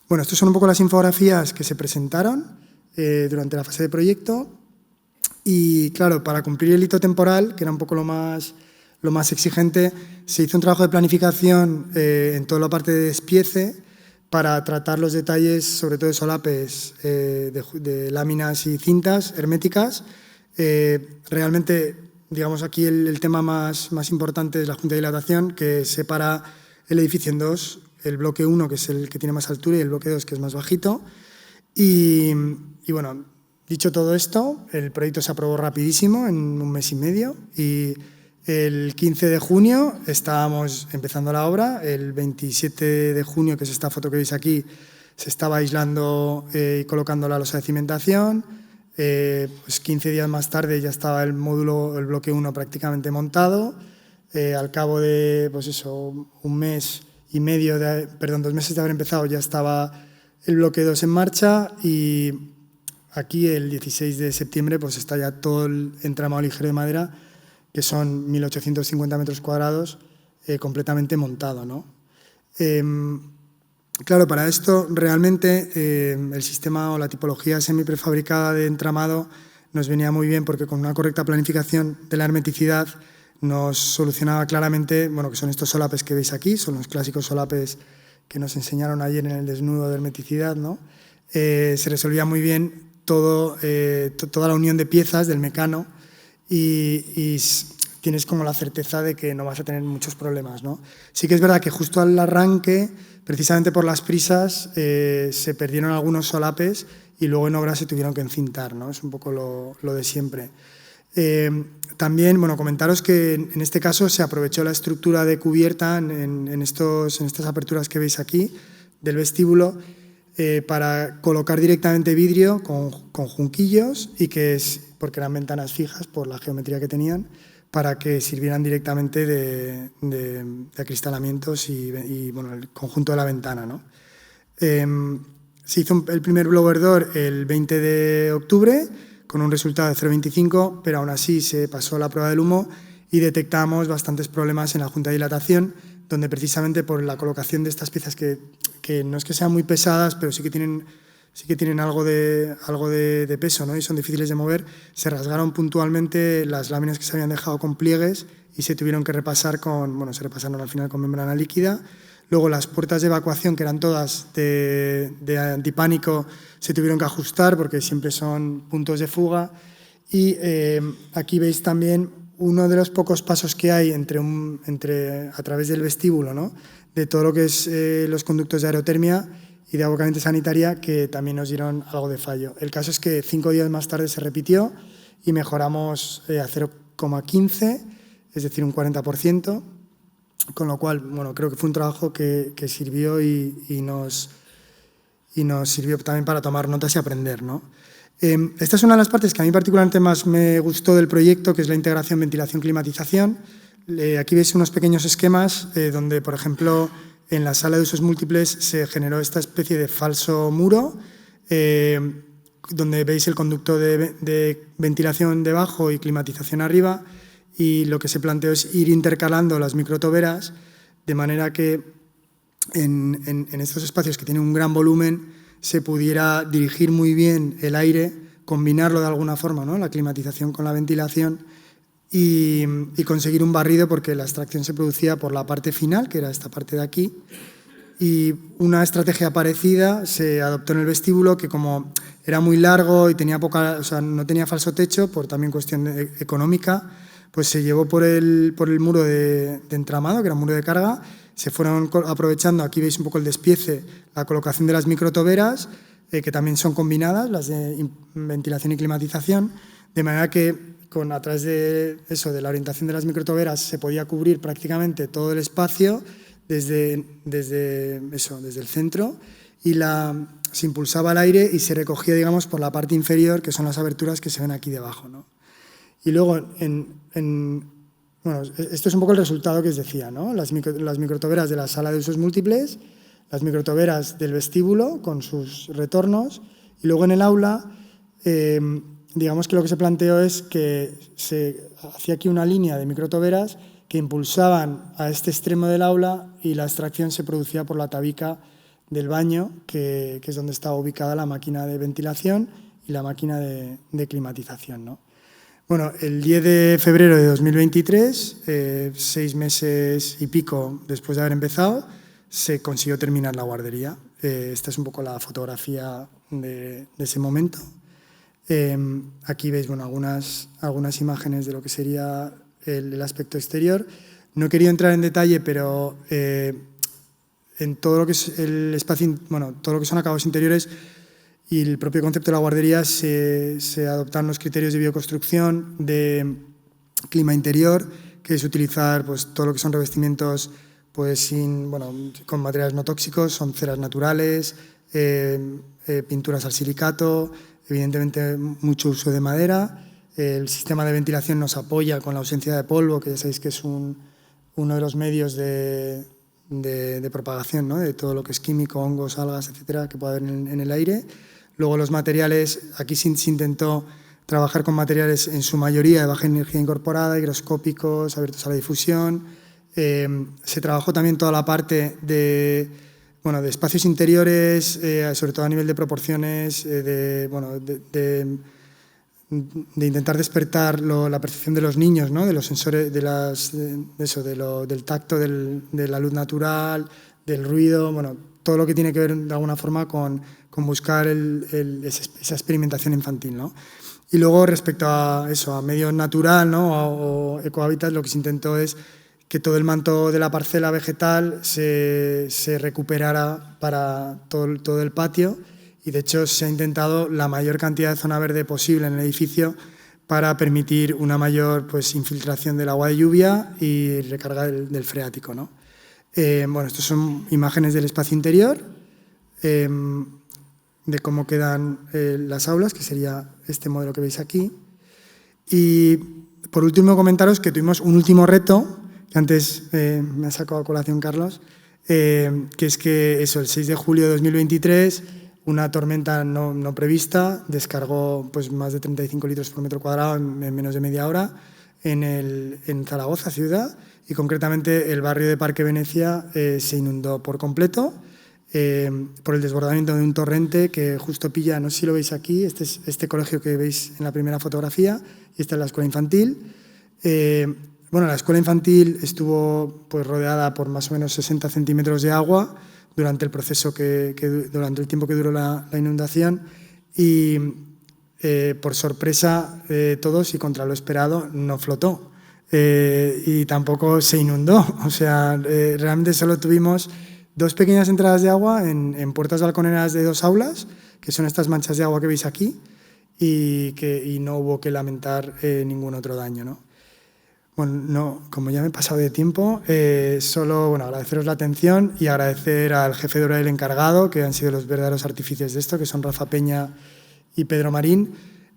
Bueno, estas son un poco las infografías que se presentaron durante la fase de proyecto y, claro, para cumplir el hito temporal, que era un poco lo más exigente, se hizo un trabajo de planificación en toda la parte de despiece para tratar los detalles, sobre todo de solapes, de láminas y cintas herméticas. Realmente, digamos, aquí el tema más importante es la junta de dilatación, que separa el edificio en 2, el bloque 1, que es el que tiene más altura, y el bloque 2, que es más bajito. Y bueno, dicho todo esto, el proyecto se aprobó rapidísimo, en un mes y medio, y el 15 de junio estábamos empezando la obra. El 27 de junio, que es esta foto que veis aquí, se estaba aislando y colocando la losa de cimentación. Pues 15 días más tarde ya estaba el bloque 1 prácticamente montado. Al cabo de, pues eso, un mes y medio, 2 meses de haber empezado, ya estaba el bloque 2 en marcha, y aquí el 16 de septiembre pues está ya todo el entramado ligero de madera, que son 1.850 metros cuadrados, completamente montado, ¿no? Claro, para esto realmente el sistema o la tipología semiprefabricada de entramado nos venía muy bien, porque con una correcta planificación de la hermeticidad nos solucionaba claramente, bueno, que son estos solapes que veis aquí, son los clásicos solapes que nos enseñaron ayer en el desnudo de hermeticidad, ¿no? Se resolvía muy bien toda la unión de piezas del mecano y tienes como la certeza de que no vas a tener muchos problemas, ¿no? Sí que es verdad que justo al arranque, precisamente por las prisas, se perdieron algunos solapes y luego en obra se tuvieron que encintar, ¿no? Es un poco lo de siempre. También, bueno, comentaros que en este caso se aprovechó la estructura de cubierta en estas aperturas que veis aquí del vestíbulo para colocar directamente vidrio con junquillos y porque eran ventanas fijas por la geometría que tenían, para que sirvieran directamente de acristalamientos y bueno, el conjunto de la ventana, ¿no? Se hizo el primer blower door el 20 de octubre con un resultado de 0,25, pero aún así se pasó la prueba del humo y detectamos bastantes problemas en la junta de dilatación, donde precisamente por la colocación de estas piezas que no es que sean muy pesadas, pero sí que tienen algo de peso, ¿no? Y son difíciles de mover, se rasgaron puntualmente las láminas que se habían dejado con pliegues y se tuvieron que repasar se repasaron al final con membrana líquida. Luego las puertas de evacuación, que eran todas de antipánico, se tuvieron que ajustar porque siempre son puntos de fuga. Y aquí veis también uno de los pocos pasos que hay a través del vestíbulo, ¿no? De todo lo que es los conductos de aerotermia y de agua caliente sanitaria, que también nos dieron algo de fallo. El caso es que 5 días más tarde se repitió y mejoramos a 0,15, es decir, un 40%, con lo cual, bueno, creo que fue un trabajo que sirvió y nos sirvió también para tomar notas y aprender, ¿no? Esta es una de las partes que a mí particularmente más me gustó del proyecto, que es la integración ventilación-climatización. Aquí veis unos pequeños esquemas donde, por ejemplo, en la sala de usos múltiples se generó esta especie de falso muro, donde veis el conducto de ventilación debajo y climatización arriba, y lo que se planteó es ir intercalando las microtoberas de manera que en estos espacios que tienen un gran volumen se pudiera dirigir muy bien el aire, combinarlo de alguna forma, ¿no? La climatización con la ventilación y conseguir un barrido, porque la extracción se producía por la parte final, que era esta parte de aquí, y una estrategia parecida se adoptó en el vestíbulo, que como era muy largo y tenía no tenía falso techo, por también cuestión económica, pues se llevó por el muro de entramado, que era un muro de carga. Se fueron aprovechando, aquí veis un poco el despiece, la colocación de las microtoberas, que también son combinadas, las de ventilación y climatización, de manera que a través de la orientación de las microtoberas se podía cubrir prácticamente todo el espacio desde el centro, y se impulsaba el aire y se recogía, digamos, por la parte inferior, que son las aberturas que se ven aquí debajo, ¿no? Y luego, bueno, esto es un poco el resultado que os decía, ¿no? Las microtoberas de la sala de usos múltiples, las microtoberas del vestíbulo con sus retornos, y luego en el aula, digamos que lo que se planteó es que se hacía aquí una línea de microtoberas que impulsaban a este extremo del aula y la extracción se producía por la tabica del baño, que es donde está ubicada la máquina de ventilación y la máquina de climatización, ¿no? Bueno, el 10 de febrero de 2023, 6 meses y pico después de haber empezado, se consiguió terminar la guardería. Esta es un poco la fotografía de ese momento. Aquí veis, bueno, algunas imágenes de lo que sería el aspecto exterior. No he querido entrar en detalle, pero en todo lo que es el espacio, bueno, todo lo que son acabados interiores y el propio concepto de la guardería, se adoptaron los criterios de bioconstrucción, de clima interior, que es utilizar pues, todo lo que son revestimientos pues, con materiales no tóxicos, son ceras naturales, pinturas al silicato, evidentemente mucho uso de madera. El sistema de ventilación nos apoya con la ausencia de polvo, que ya sabéis que es uno de los medios de propagación, ¿no? De todo lo que es químico, hongos, algas, etcétera, que puede haber en el aire. Luego los materiales, aquí se intentó trabajar con materiales en su mayoría de baja energía incorporada, higroscópicos, abiertos a la difusión. Se trabajó también toda la parte de espacios interiores, sobre todo a nivel de proporciones, de de intentar despertar la percepción de los niños, ¿no? De los sensores, del tacto, de la luz natural, del ruido, bueno, todo lo que tiene que ver de alguna forma con buscar esa experimentación infantil, ¿no? Y luego respecto a eso, a medio natural, ¿no? o ecohábitat, lo que se intentó es que todo el manto de la parcela vegetal se recuperara para todo el patio, y de hecho se ha intentado la mayor cantidad de zona verde posible en el edificio para permitir una mayor infiltración del agua de lluvia y recarga del freático, ¿no? Bueno, estas son imágenes del espacio interior, de cómo quedan las aulas, que sería este modelo que veis aquí. Y por último comentaros que tuvimos un último reto, que antes me ha sacado a colación Carlos, que es que el 6 de julio de 2023 una tormenta no prevista descargó más de 35 litros por metro cuadrado en menos de media hora en Zaragoza ciudad, y concretamente el barrio de Parque Venecia se inundó por completo por el desbordamiento de un torrente que justo pilla, no sé si lo veis aquí, este colegio que veis en la primera fotografía, y esta es la escuela infantil. Bueno, la escuela infantil estuvo rodeada por más o menos 60 centímetros de agua durante el proceso durante el tiempo que duró la inundación, y por sorpresa de todos y contra lo esperado no flotó y tampoco se inundó. O sea, realmente solo tuvimos 2 pequeñas entradas de agua en puertas balconeras de 2 aulas, que son estas manchas de agua que veis aquí, y no hubo que lamentar ningún otro daño, ¿no? Bueno, como ya me he pasado de tiempo, solo agradeceros la atención y agradecer al jefe de obra y el encargado, que han sido los verdaderos artífices de esto, que son Rafa Peña y Pedro Marín,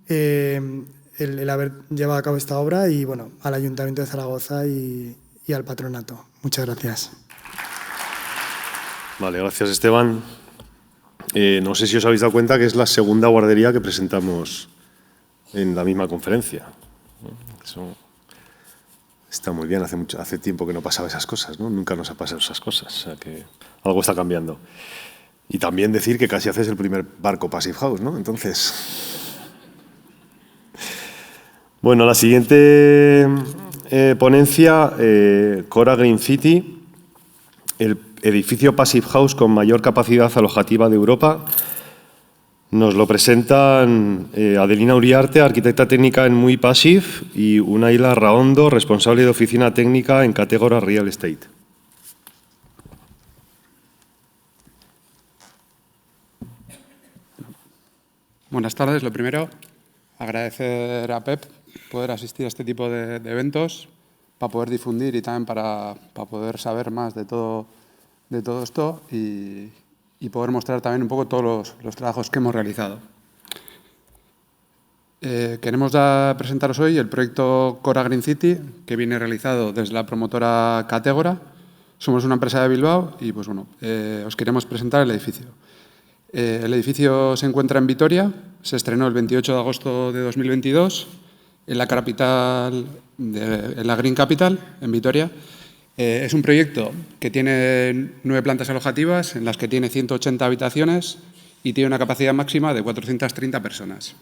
el haber llevado a cabo esta obra, y bueno, al Ayuntamiento de Zaragoza y al patronato. Muchas gracias. Vale, gracias Esteban. No sé si os habéis dado cuenta que es la segunda guardería que presentamos en la misma conferencia. Eso está muy bien, hace tiempo que no pasaba esas cosas, ¿no? Nunca nos ha pasado esas cosas, o sea que algo está cambiando. Y también decir que casi haces el primer barco Passive House, ¿no? Entonces, bueno, la siguiente ponencia, Cora Green City, el edificio Passive House con mayor capacidad alojativa de Europa. Nos lo presentan Adelina Uriarte, arquitecta técnica en Muy Passive, y Unaila Raondo, responsable de oficina técnica en Categora Real Estate. Buenas tardes. Lo primero, agradecer a PEP poder asistir a este tipo de eventos para poder difundir y también para poder saber más de todo esto y poder mostrar también un poco todos los trabajos que hemos realizado. Queremos presentaros hoy el proyecto Cora Green City, que viene realizado desde la promotora Categora. Somos una empresa de Bilbao y os queremos presentar el edificio. El edificio se encuentra en Vitoria, se estrenó el 28 de agosto de 2022 en la capital, en la Green Capital, en Vitoria. Es un proyecto que tiene 9 plantas alojativas, en las que tiene 180 habitaciones y tiene una capacidad máxima de 430 personas.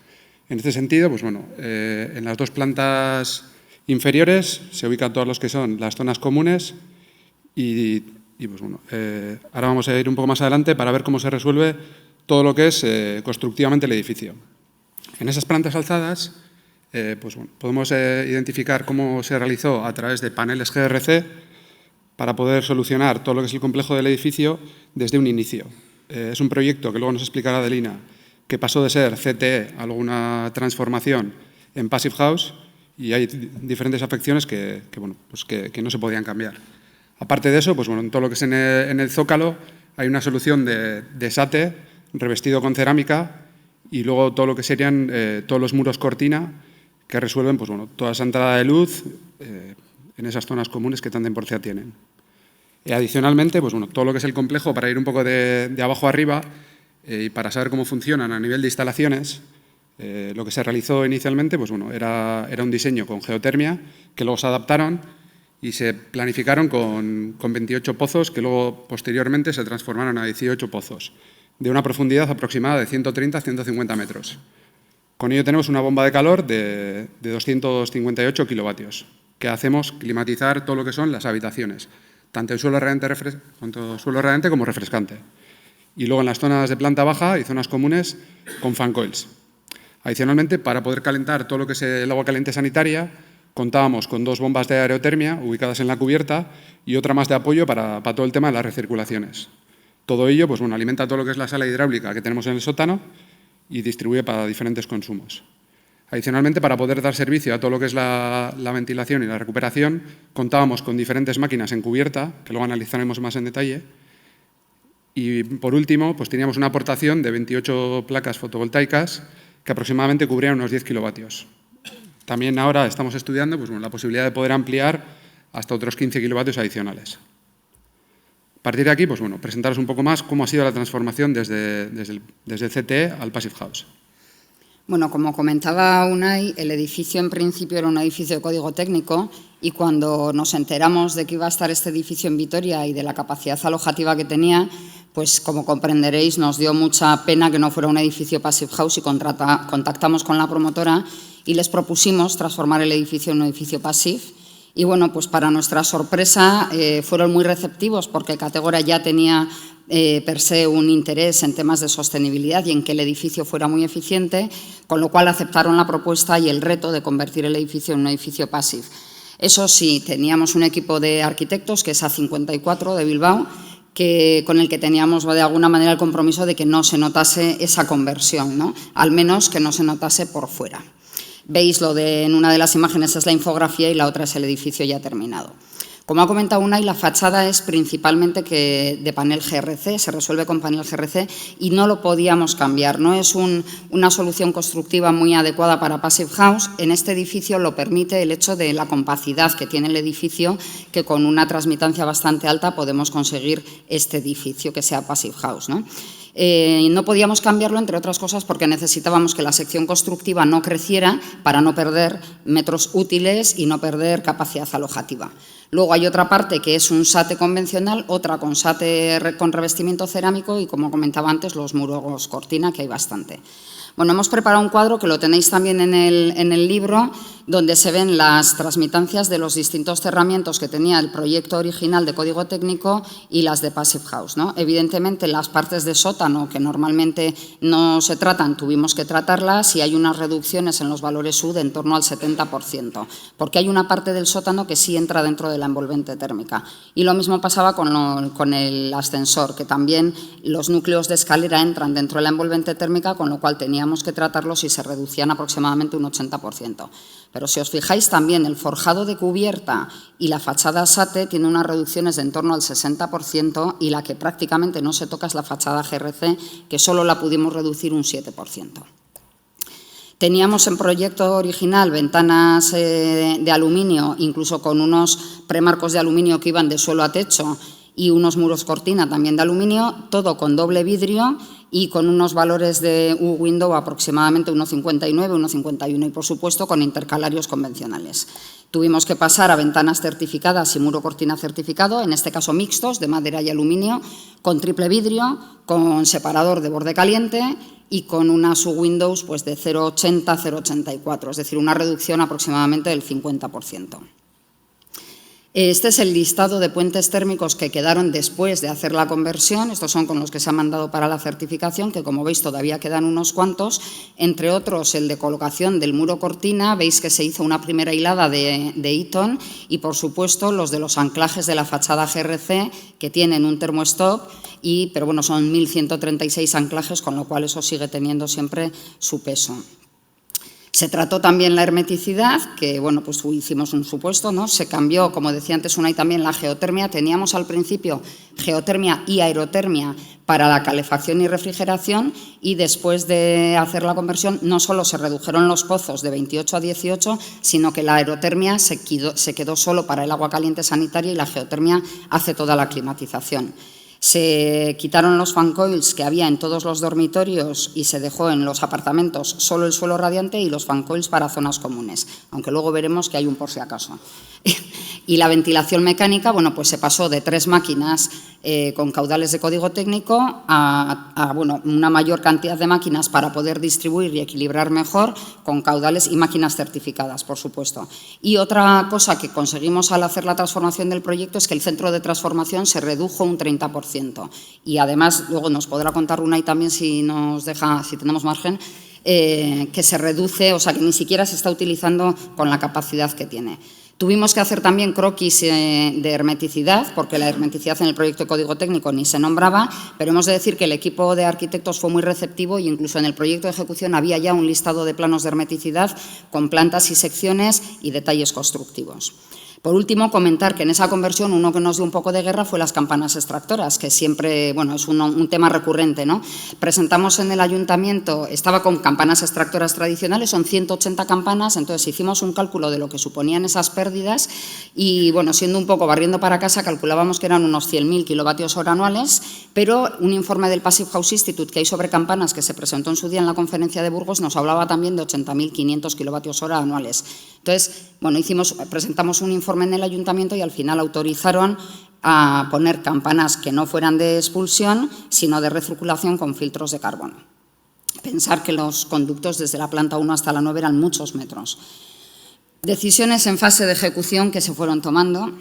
En este sentido, en las 2 plantas inferiores se ubican todos los que son las zonas comunes ahora vamos a ir un poco más adelante para ver cómo se resuelve todo lo que es constructivamente el edificio. En esas plantas alzadas podemos identificar cómo se realizó a través de paneles GRC para poder solucionar todo lo que es el complejo del edificio desde un inicio. Es un proyecto que luego nos explicará Adelina, que pasó de ser CTE a alguna transformación en Passive House, y hay diferentes afecciones que no se podían cambiar. Aparte de eso, en todo lo que es en el zócalo hay una solución de SATE revestido con cerámica, y luego todo lo que serían todos los muros cortina que resuelven toda esa entrada de luz en esas zonas comunes que tanta importancia tienen. Adicionalmente, todo lo que es el complejo, para ir un poco de abajo arriba y para saber cómo funcionan a nivel de instalaciones, lo que se realizó inicialmente era un diseño con geotermia, que luego se adaptaron y se planificaron con 28 pozos, que luego posteriormente se transformaron a 18 pozos, de una profundidad aproximada de 130 a 150 metros. Con ello tenemos una bomba de calor de 258 kilovatios, que hacemos climatizar todo lo que son las habitaciones, tanto el suelo radiante como refrescante. Y luego en las zonas de planta baja y zonas comunes con fan coils. Adicionalmente, para poder calentar todo lo que es el agua caliente sanitaria, contábamos con 2 bombas de aerotermia ubicadas en la cubierta y otra más de apoyo para todo el tema de las recirculaciones. Todo ello pues, alimenta todo lo que es la sala hidráulica que tenemos en el sótano y distribuye para diferentes consumos. Adicionalmente, para poder dar servicio a todo lo que es la ventilación y la recuperación, contábamos con diferentes máquinas en cubierta, que luego analizaremos más en detalle. Y, por último, pues teníamos una aportación de 28 placas fotovoltaicas que aproximadamente cubrían unos 10 kilovatios. También ahora estamos estudiando pues, la posibilidad de poder ampliar hasta otros 15 kilovatios adicionales. A partir de aquí, pues, presentaros un poco más cómo ha sido la transformación desde el CTE al Passive House. Bueno, como comentaba Unai, el edificio en principio era un edificio de código técnico y cuando nos enteramos de que iba a estar este edificio en Vitoria y de la capacidad alojativa que tenía, pues como comprenderéis nos dio mucha pena que no fuera un edificio Passive House y contactamos con la promotora y les propusimos transformar el edificio en un edificio Passive. Y bueno, pues para nuestra sorpresa fueron muy receptivos porque Categora ya tenía per se un interés en temas de sostenibilidad y en que el edificio fuera muy eficiente, con lo cual aceptaron la propuesta y el reto de convertir el edificio en un edificio Passive. Eso sí, teníamos un equipo de arquitectos, que es A54 de Bilbao, con el que teníamos de alguna manera el compromiso de que no se notase esa conversión, ¿no? Al menos que no se notase por fuera. Veis en una de las imágenes es la infografía y la otra es el edificio ya terminado. Como ha comentado Unai, la fachada es principalmente de panel GRC, se resuelve con panel GRC y no lo podíamos cambiar. No es una solución constructiva muy adecuada para Passive House. En este edificio lo permite el hecho de la compacidad que tiene el edificio, que con una transmitancia bastante alta podemos conseguir este edificio que sea Passive House, ¿no? No podíamos cambiarlo, entre otras cosas, porque necesitábamos que la sección constructiva no creciera para no perder metros útiles y no perder capacidad alojativa. Luego hay otra parte que es un SATE convencional, otra con SATE con revestimiento cerámico y, como comentaba antes, los muros cortina, que hay bastante. Bueno, hemos preparado un cuadro que lo tenéis también en el libro, donde se ven las transmitancias de los distintos cerramientos que tenía el proyecto original de código técnico y las de Passive House, ¿no? Evidentemente, las partes de sótano, que normalmente no se tratan, tuvimos que tratarlas y hay unas reducciones en los valores U de en torno al 70%, porque hay una parte del sótano que sí entra dentro de la envolvente térmica. Y lo mismo pasaba con el ascensor, que también los núcleos de escalera entran dentro de la envolvente térmica, con lo cual teníamos que tratarlos y se reducían aproximadamente un 80%. Pero si os fijáis también, el forjado de cubierta y la fachada SATE tiene unas reducciones de en torno al 60% y la que prácticamente no se toca es la fachada GRC, que solo la pudimos reducir un 7%. Teníamos en proyecto original ventanas de aluminio, incluso con unos premarcos de aluminio que iban de suelo a techo y unos muros cortina también de aluminio, todo con doble vidrio y con unos valores de U-window aproximadamente 1,59, 1,51 y, por supuesto, con intercalarios convencionales. Tuvimos que pasar a ventanas certificadas y muro cortina certificado, en este caso mixtos, de madera y aluminio, con triple vidrio, con separador de borde caliente y con unas U-windows pues, de 0,80, 0,84, es decir, una reducción aproximadamente del 50%. Este es el listado de puentes térmicos que quedaron después de hacer la conversión. Estos son con los que se han mandado para la certificación, que como veis todavía quedan unos cuantos, entre otros el de colocación del muro cortina. Veis que se hizo una primera hilada de Eaton y, por supuesto, los de los anclajes de la fachada GRC, que tienen un termostop, pero bueno, son 1.136 anclajes, con lo cual eso sigue teniendo siempre su peso. Se trató también la hermeticidad, que bueno, pues hicimos un supuesto, ¿no? Se cambió, como decía antes Unai, también la geotermia. Teníamos al principio geotermia y aerotermia para la calefacción y refrigeración y después de hacer la conversión no solo se redujeron los pozos de 28 a 18, sino que la aerotermia se quedó solo para el agua caliente sanitaria y la geotermia hace toda la climatización. Se quitaron los fan coils que había en todos los dormitorios y se dejó en los apartamentos solo el suelo radiante y los fan coils para zonas comunes, aunque luego veremos que hay un por si acaso. Y la ventilación mecánica, bueno, pues se pasó de 3 máquinas con caudales de código técnico a bueno, una mayor cantidad de máquinas para poder distribuir y equilibrar mejor con caudales y máquinas certificadas, por supuesto. Y otra cosa que conseguimos al hacer la transformación del proyecto es que el centro de transformación se redujo un 30%. Y además, luego nos podrá contar Unai también si nos deja, si tenemos margen, que se reduce, o sea, que ni siquiera se está utilizando con la capacidad que tiene. Tuvimos que hacer también croquis de hermeticidad, porque la hermeticidad en el proyecto de código técnico ni se nombraba, pero hemos de decir que el equipo de arquitectos fue muy receptivo y incluso en el proyecto de ejecución había ya un listado de planos de hermeticidad con plantas y secciones y detalles constructivos. Por último, comentar que en esa conversión uno que nos dio un poco de guerra fue las campanas extractoras, que siempre, bueno, es un tema recurrente, ¿no? Presentamos en el ayuntamiento, estaba con campanas extractoras tradicionales, son 180 campanas, entonces hicimos un cálculo de lo que suponían esas pérdidas y, bueno, siendo un poco barriendo para casa, calculábamos que eran unos 100.000 kilovatios hora anuales, pero un informe del Passive House Institute que hay sobre campanas que se presentó en su día en la conferencia de Burgos nos hablaba también de 80.500 kilovatios hora anuales. Entonces, bueno, presentamos un informe en el ayuntamiento y al final autorizaron a poner campanas que no fueran de expulsión, sino de recirculación con filtros de carbono. Pensar que los conductos desde la planta 1 hasta la 9 eran muchos metros. Decisiones en fase de ejecución que se fueron tomando.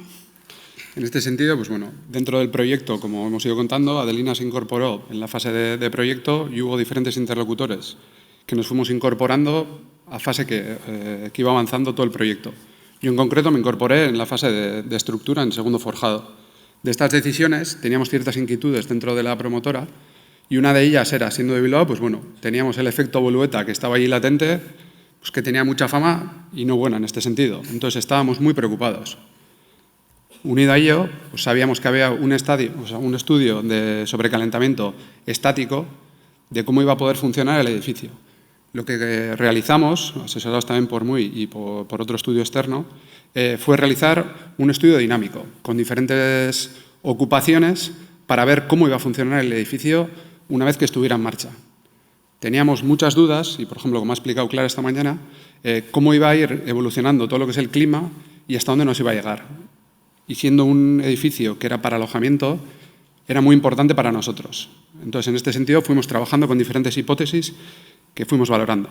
En este sentido, pues bueno, dentro del proyecto, como hemos ido contando, Adelina se incorporó en la fase de proyecto y hubo diferentes interlocutores que nos fuimos incorporando a fase que iba avanzando todo el proyecto. Yo en concreto me incorporé en la fase de estructura, en segundo forjado. De estas decisiones teníamos ciertas inquietudes dentro de la promotora y una de ellas era, siendo de Bilbao, pues bueno, teníamos el efecto Bolueta que estaba allí latente, pues que tenía mucha fama y no buena en este sentido. Entonces estábamos muy preocupados. Unido a ello, pues sabíamos que había un estudio de sobrecalentamiento estático de cómo iba a poder funcionar el edificio. Lo que realizamos, asesorados también por MUI y por otro estudio externo, fue realizar un estudio dinámico con diferentes ocupaciones para ver cómo iba a funcionar el edificio una vez que estuviera en marcha. Teníamos muchas dudas y, por ejemplo, como ha explicado Clara esta mañana, cómo iba a ir evolucionando todo lo que es el clima y hasta dónde nos iba a llegar. Y siendo un edificio que era para alojamiento, era muy importante para nosotros. Entonces, en este sentido, fuimos trabajando con diferentes hipótesis que fuimos valorando.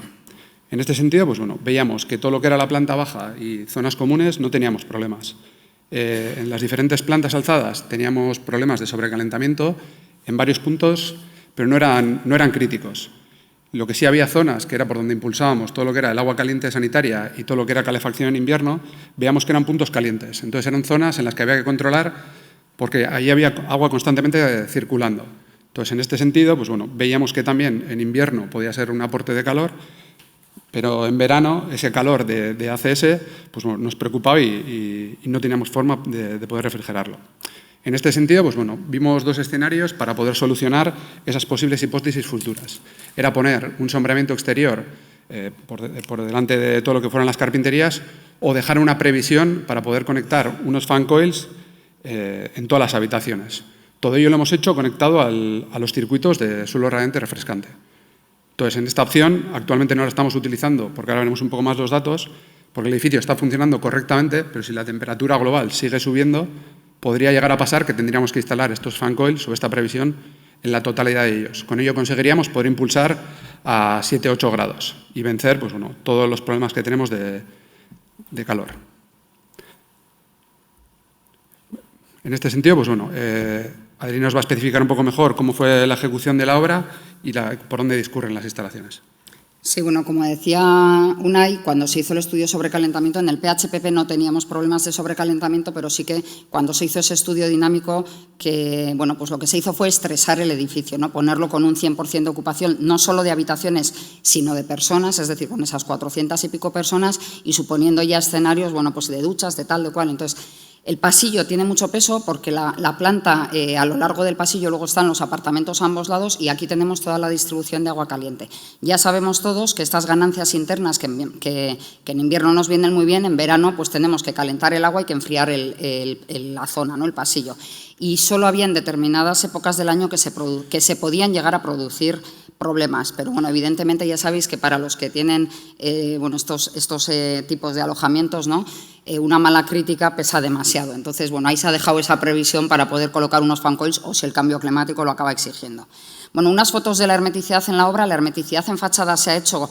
En este sentido, pues bueno, veíamos que todo lo que era la planta baja y zonas comunes no teníamos problemas. En las diferentes plantas alzadas teníamos problemas de sobrecalentamiento en varios puntos, pero no eran críticos. Lo que sí había zonas, que era por donde impulsábamos todo lo que era el agua caliente sanitaria y todo lo que era calefacción en invierno, veíamos que eran puntos calientes. Entonces eran zonas en las que había que controlar porque ahí había agua constantemente circulando. Entonces, en este sentido, pues bueno, veíamos que también en invierno podía ser un aporte de calor, pero en verano ese calor de ACS pues, bueno, nos preocupaba y no teníamos forma de poder refrigerarlo. En este sentido, pues bueno, vimos dos escenarios para poder solucionar esas posibles hipótesis futuras. Era poner un sombreamiento exterior por delante de todo lo que fueran las carpinterías o dejar una previsión para poder conectar unos fan coils en todas las habitaciones. Todo ello lo hemos hecho conectado a los circuitos de suelo radiante refrescante. Entonces, en esta opción, actualmente no la estamos utilizando, porque ahora veremos un poco más los datos, porque el edificio está funcionando correctamente, pero si la temperatura global sigue subiendo, podría llegar a pasar que tendríamos que instalar estos fan coils o esta previsión en la totalidad de ellos. Con ello conseguiríamos poder impulsar a 7-8 grados y vencer pues, bueno, todos los problemas que tenemos de calor. En este sentido, pues bueno, Adri nos va a especificar un poco mejor cómo fue la ejecución de la obra y por dónde discurren las instalaciones. Sí, bueno, como decía Unai, cuando se hizo el estudio sobre calentamiento, en el PHPP no teníamos problemas de sobrecalentamiento, pero sí que cuando se hizo ese estudio dinámico, que bueno, pues lo que se hizo fue estresar el edificio, ¿no? Ponerlo con un 100% de ocupación, no solo de habitaciones, sino de personas, es decir, con esas 400 y pico personas y suponiendo ya escenarios, bueno, pues de duchas, de tal, de cual. Entonces, el pasillo tiene mucho peso porque la planta, a lo largo del pasillo, luego están los apartamentos a ambos lados y aquí tenemos toda la distribución de agua caliente. Ya sabemos todos que estas ganancias internas que en invierno nos vienen muy bien, en verano pues tenemos que calentar el agua y que enfriar la zona, ¿no? El pasillo. Y solo había en determinadas épocas del año que se podían llegar a producir problemas, pero bueno, evidentemente ya sabéis que para los que tienen bueno, estos tipos de alojamientos, ¿no? una mala crítica pesa demasiado. Entonces, bueno, ahí se ha dejado esa previsión para poder colocar unos fan coils o si el cambio climático lo acaba exigiendo. Bueno, unas fotos de la hermeticidad en la obra. La hermeticidad en fachada se ha hecho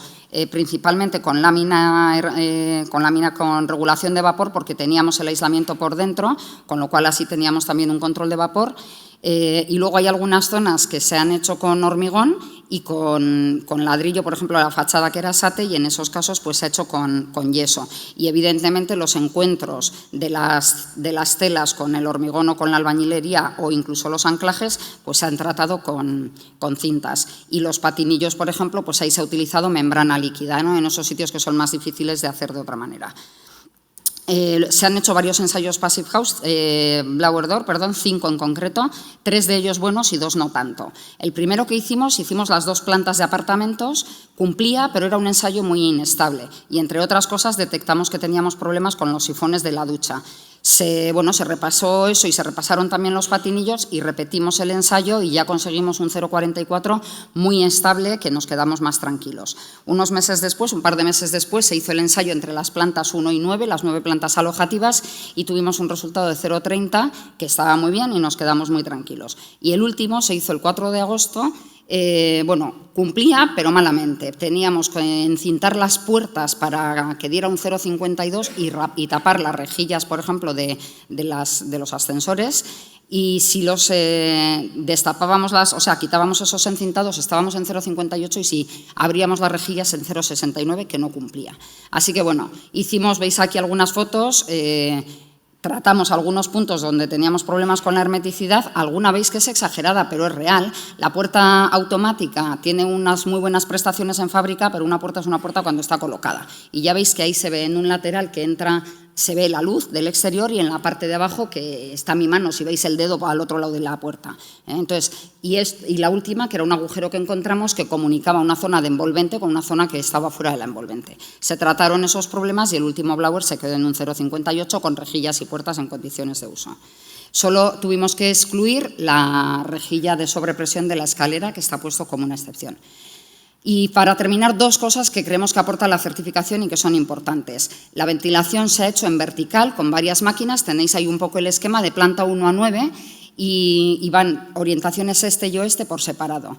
principalmente con lámina con regulación de vapor, porque teníamos el aislamiento por dentro, con lo cual así teníamos también un control de vapor. Y luego hay algunas zonas que se han hecho con hormigón y con ladrillo, por ejemplo, la fachada que era SATE, y en esos casos pues se ha hecho con yeso. Y evidentemente los encuentros de las telas con el hormigón o con la albañilería o incluso los anclajes pues se han tratado con cintas. Y los patinillos, por ejemplo, pues ahí se ha utilizado membrana líquida, ¿no?, en esos sitios que son más difíciles de hacer de otra manera. Se han hecho varios ensayos Passive House, Blower Door, 5 en concreto, 3 de ellos buenos y 2 no tanto. El primero que hicimos las 2 plantas de apartamentos, cumplía, pero era un ensayo muy inestable y, entre otras cosas, detectamos que teníamos problemas con los sifones de la ducha. Se repasó eso y se repasaron también los patinillos y repetimos el ensayo y ya conseguimos un 0,44 muy estable, que nos quedamos más tranquilos. Un par de meses después, se hizo el ensayo entre las plantas 1 y 9, las 9 plantas alojativas, y tuvimos un resultado de 0,30, que estaba muy bien y nos quedamos muy tranquilos. Y el último se hizo el 4 de agosto, cumplía, pero malamente. Teníamos que encintar las puertas para que diera un 0,52 y tapar las rejillas, por ejemplo, de los ascensores. Y si los destapábamos, quitábamos esos encintados, estábamos en 0,58, y si abríamos las rejillas en 0,69, que no cumplía. Así que, bueno, veis aquí algunas fotos. Tratamos algunos puntos donde teníamos problemas con la hermeticidad. Alguna veis que es exagerada, pero es real. La puerta automática tiene unas muy buenas prestaciones en fábrica, pero una puerta es una puerta cuando está colocada. Y ya veis que ahí se ve en un lateral que entra, se ve la luz del exterior, y en la parte de abajo, que está mi mano, si veis el dedo al otro lado de la puerta. Entonces, y la última, que era un agujero que encontramos que comunicaba una zona de envolvente con una zona que estaba fuera de la envolvente. Se trataron esos problemas y el último blower se quedó en un 0,58 con rejillas y puertas en condiciones de uso. Solo tuvimos que excluir la rejilla de sobrepresión de la escalera, que está puesto como una excepción. Y para terminar, 2 cosas que creemos que aporta la certificación y que son importantes. La ventilación se ha hecho en vertical con varias máquinas. Tenéis ahí un poco el esquema de planta 1 a 9 y van orientaciones este y oeste por separado.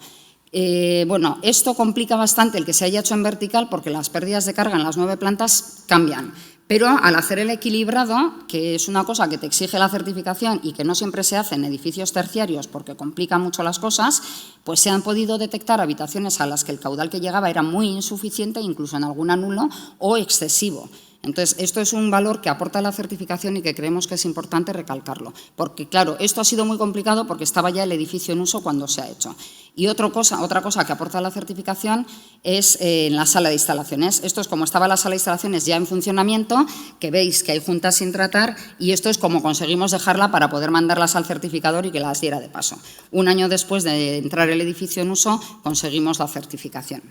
Esto complica bastante el que se haya hecho en vertical, porque las pérdidas de carga en las 9 plantas cambian. Pero al hacer el equilibrado, que es una cosa que te exige la certificación y que no siempre se hace en edificios terciarios porque complica mucho las cosas, pues se han podido detectar habitaciones a las que el caudal que llegaba era muy insuficiente, incluso en alguna nulo o excesivo. Entonces, esto es un valor que aporta la certificación y que creemos que es importante recalcarlo. Porque, claro, esto ha sido muy complicado porque estaba ya el edificio en uso cuando se ha hecho. Y otra cosa que aporta la certificación es en la sala de instalaciones. Esto es como estaba la sala de instalaciones ya en funcionamiento, que veis que hay juntas sin tratar, y esto es como conseguimos dejarla para poder mandarlas al certificador y que las diera de paso. Un año después de entrar el edificio en uso, conseguimos la certificación.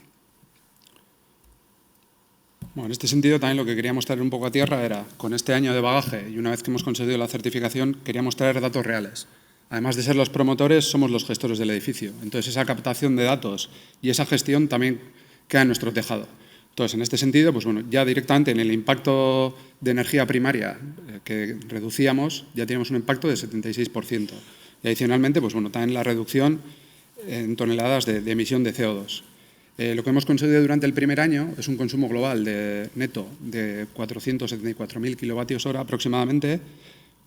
Bueno, en este sentido, también lo que queríamos traer un poco a tierra era, con este año de bagaje y una vez que hemos conseguido la certificación, queríamos traer datos reales. Además de ser los promotores, somos los gestores del edificio. Entonces, esa captación de datos y esa gestión también queda en nuestro tejado. Entonces, en este sentido, pues bueno, ya directamente en el impacto de energía primaria que reducíamos, ya teníamos un impacto de 76%. Y adicionalmente, pues bueno, también la reducción en toneladas de emisión de CO2. Lo que hemos conseguido durante el primer año es un consumo global neto de 474.000 kilovatios hora aproximadamente,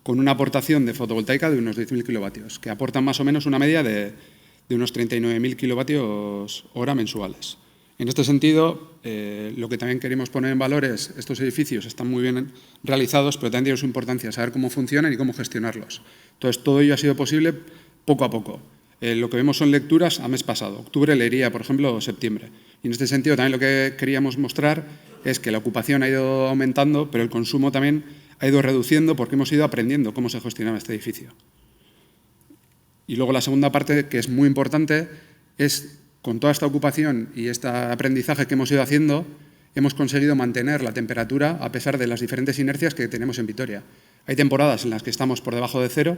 con una aportación de fotovoltaica de unos 10.000 kilovatios, que aportan más o menos una media de unos 39.000 kilovatios hora mensuales. En este sentido, lo que también queremos poner en valor es estos edificios están muy bien realizados, pero también tiene su importancia saber cómo funcionan y cómo gestionarlos. Entonces, todo ello ha sido posible poco a poco. Lo que vemos son lecturas a mes pasado. Octubre leería, por ejemplo, septiembre. Y en este sentido también lo que queríamos mostrar es que la ocupación ha ido aumentando, pero el consumo también ha ido reduciendo porque hemos ido aprendiendo cómo se gestionaba este edificio. Y luego la segunda parte, que es muy importante, es con toda esta ocupación y este aprendizaje que hemos ido haciendo, hemos conseguido mantener la temperatura a pesar de las diferentes inercias que tenemos en Vitoria. Hay temporadas en las que estamos por debajo de 0,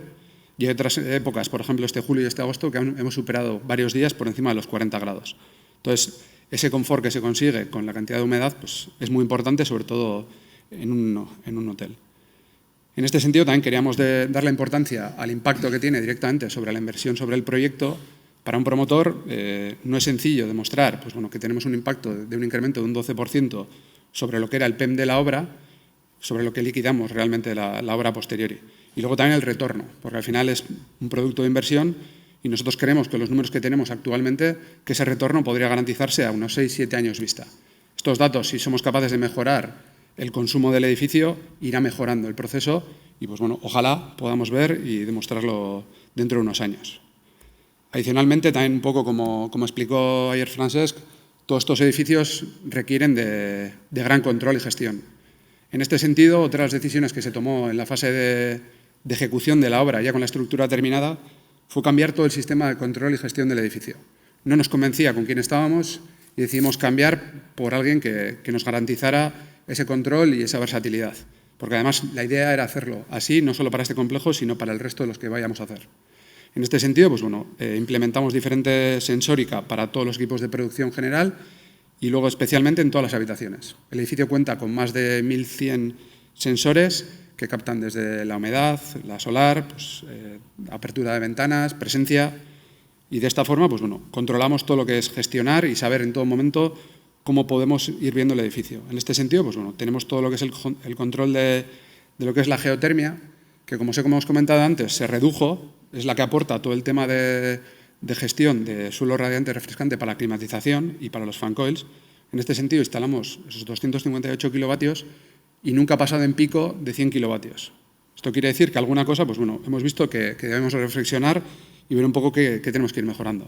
y hay otras épocas, por ejemplo, este julio y este agosto, que hemos superado varios días por encima de los 40 grados. Entonces, ese confort que se consigue con la cantidad de humedad pues, es muy importante, sobre todo en un hotel. En este sentido, también queríamos dar la importancia al impacto que tiene directamente sobre la inversión sobre el proyecto. Para un promotor no es sencillo demostrar pues, bueno, que tenemos un impacto de un incremento de un 12% sobre lo que era el PEM de la obra, sobre lo que liquidamos realmente la obra a posteriori. Y luego también el retorno, porque al final es un producto de inversión y nosotros creemos que los números que tenemos actualmente, que ese retorno podría garantizarse a unos 6-7 años vista. Estos datos, si somos capaces de mejorar el consumo del edificio, irá mejorando el proceso y, pues bueno, ojalá podamos ver y demostrarlo dentro de unos años. Adicionalmente, también un poco como explicó ayer Francesc, todos estos edificios requieren de gran control y gestión. En este sentido, otra de las decisiones que se tomó en la fase de ejecución de la obra, ya con la estructura terminada, fue cambiar todo el sistema de control y gestión del edificio. No nos convencía con quién estábamos y decidimos cambiar por alguien que nos garantizara ese control y esa versatilidad. Porque además la idea era hacerlo así, no solo para este complejo, sino para el resto de los que vayamos a hacer. En este sentido, pues bueno, implementamos diferente sensórica para todos los equipos de producción general y luego especialmente en todas las habitaciones. El edificio cuenta con más de 1.100 sensores que captan desde la humedad, la solar, pues, apertura de ventanas, presencia, y de esta forma pues, bueno, controlamos todo lo que es gestionar y saber en todo momento cómo podemos ir viendo el edificio. En este sentido, pues, bueno, tenemos todo lo que es el control de lo que es la geotermia, que como hemos comentado antes, se redujo, es la que aporta todo el tema de gestión de suelo radiante refrescante para la climatización y para los fan coils. En este sentido, instalamos esos 258 kilovatios y nunca ha pasado en pico de 100 kilovatios. Esto quiere decir que alguna cosa, pues bueno, hemos visto que debemos reflexionar y ver un poco qué tenemos que ir mejorando.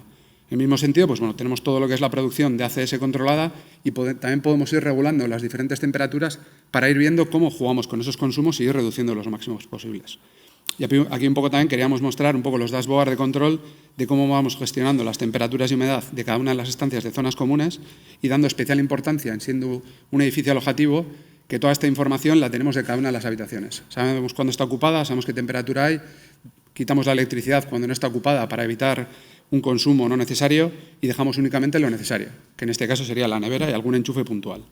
En el mismo sentido, pues bueno, tenemos todo lo que es la producción de ACS controlada y también podemos ir regulando las diferentes temperaturas para ir viendo cómo jugamos con esos consumos y ir reduciéndolos lo máximos posibles. Y aquí un poco también queríamos mostrar un poco los dashboards de control de cómo vamos gestionando las temperaturas y humedad de cada una de las estancias de zonas comunes y dando especial importancia en siendo un edificio alojativo que toda esta información la tenemos de cada una de las habitaciones. Sabemos cuándo está ocupada, sabemos qué temperatura hay, quitamos la electricidad cuando no está ocupada para evitar un consumo no necesario y dejamos únicamente lo necesario, que en este caso sería la nevera y algún enchufe puntual.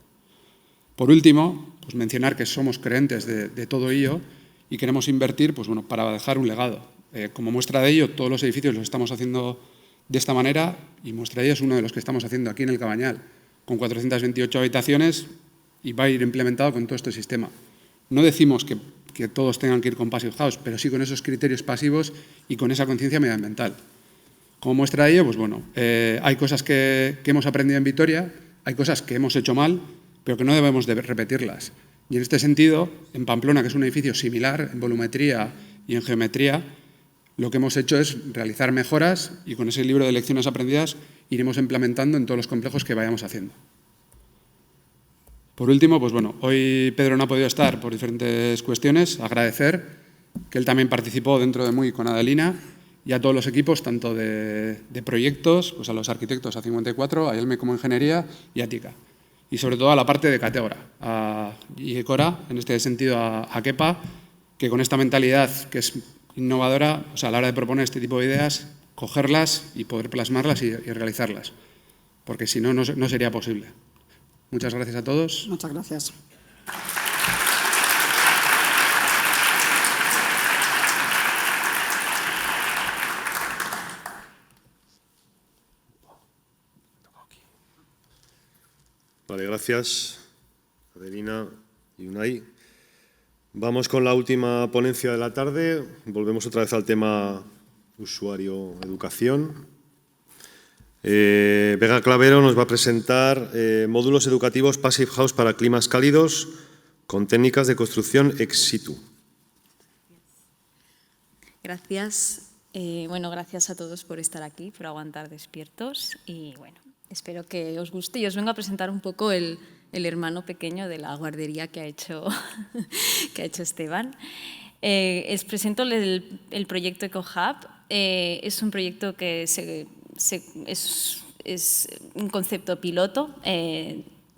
Por último, pues mencionar que somos creentes de todo ello y queremos invertir pues bueno, para dejar un legado. Como muestra de ello, todos los edificios los estamos haciendo de esta manera y muestra de ello es uno de los que estamos haciendo aquí en el Cabañal, con 428 habitaciones y va a ir implementado con todo este sistema. No decimos que todos tengan que ir con Passive House, pero sí con esos criterios pasivos y con esa conciencia medioambiental. Como muestra de ello, pues bueno, hay cosas que hemos aprendido en Vitoria, hay cosas que hemos hecho mal, pero que no debemos de repetirlas. Y en este sentido, en Pamplona, que es un edificio similar en volumetría y en geometría, lo que hemos hecho es realizar mejoras y con ese libro de lecciones aprendidas iremos implementando en todos los complejos que vayamos haciendo. Por último, pues bueno, hoy Pedro no ha podido estar por diferentes cuestiones. Agradecer que él también participó dentro de MUI con Adelina y a todos los equipos, tanto de proyectos, pues a los arquitectos, a 54, a Elme como Ingeniería y a TICA. Y sobre todo a la parte de Cateora y Ecora, en este sentido a Kepa, que con esta mentalidad que es innovadora, o sea, a la hora de proponer este tipo de ideas, cogerlas y poder plasmarlas y realizarlas, porque si no, no sería posible. Muchas gracias a todos. Muchas gracias. Vale, gracias, Adelina y Unai. Vamos con la última ponencia de la tarde. Volvemos otra vez al tema usuario-educación. Vega Clavero nos va a presentar módulos educativos Passive House para climas cálidos con técnicas de construcción ex situ. Gracias. Bueno, gracias a todos por estar aquí, por aguantar despiertos y bueno, espero que os guste y os vengo a presentar un poco el hermano pequeño de la guardería que ha hecho Esteban. Les presento el proyecto EcoHub. Es un proyecto que es un concepto piloto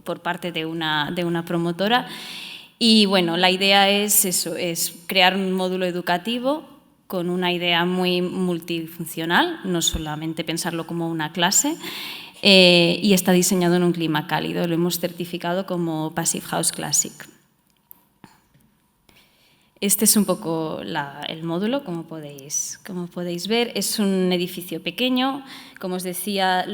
por parte de una promotora y bueno, la idea es eso, es crear un módulo educativo con una idea muy multifuncional, no solamente pensarlo como una clase, y está diseñado en un clima cálido. Lo hemos certificado como Passive House Classic. Este es un poco el módulo, como podéis ver. Es un edificio pequeño. Como os decía,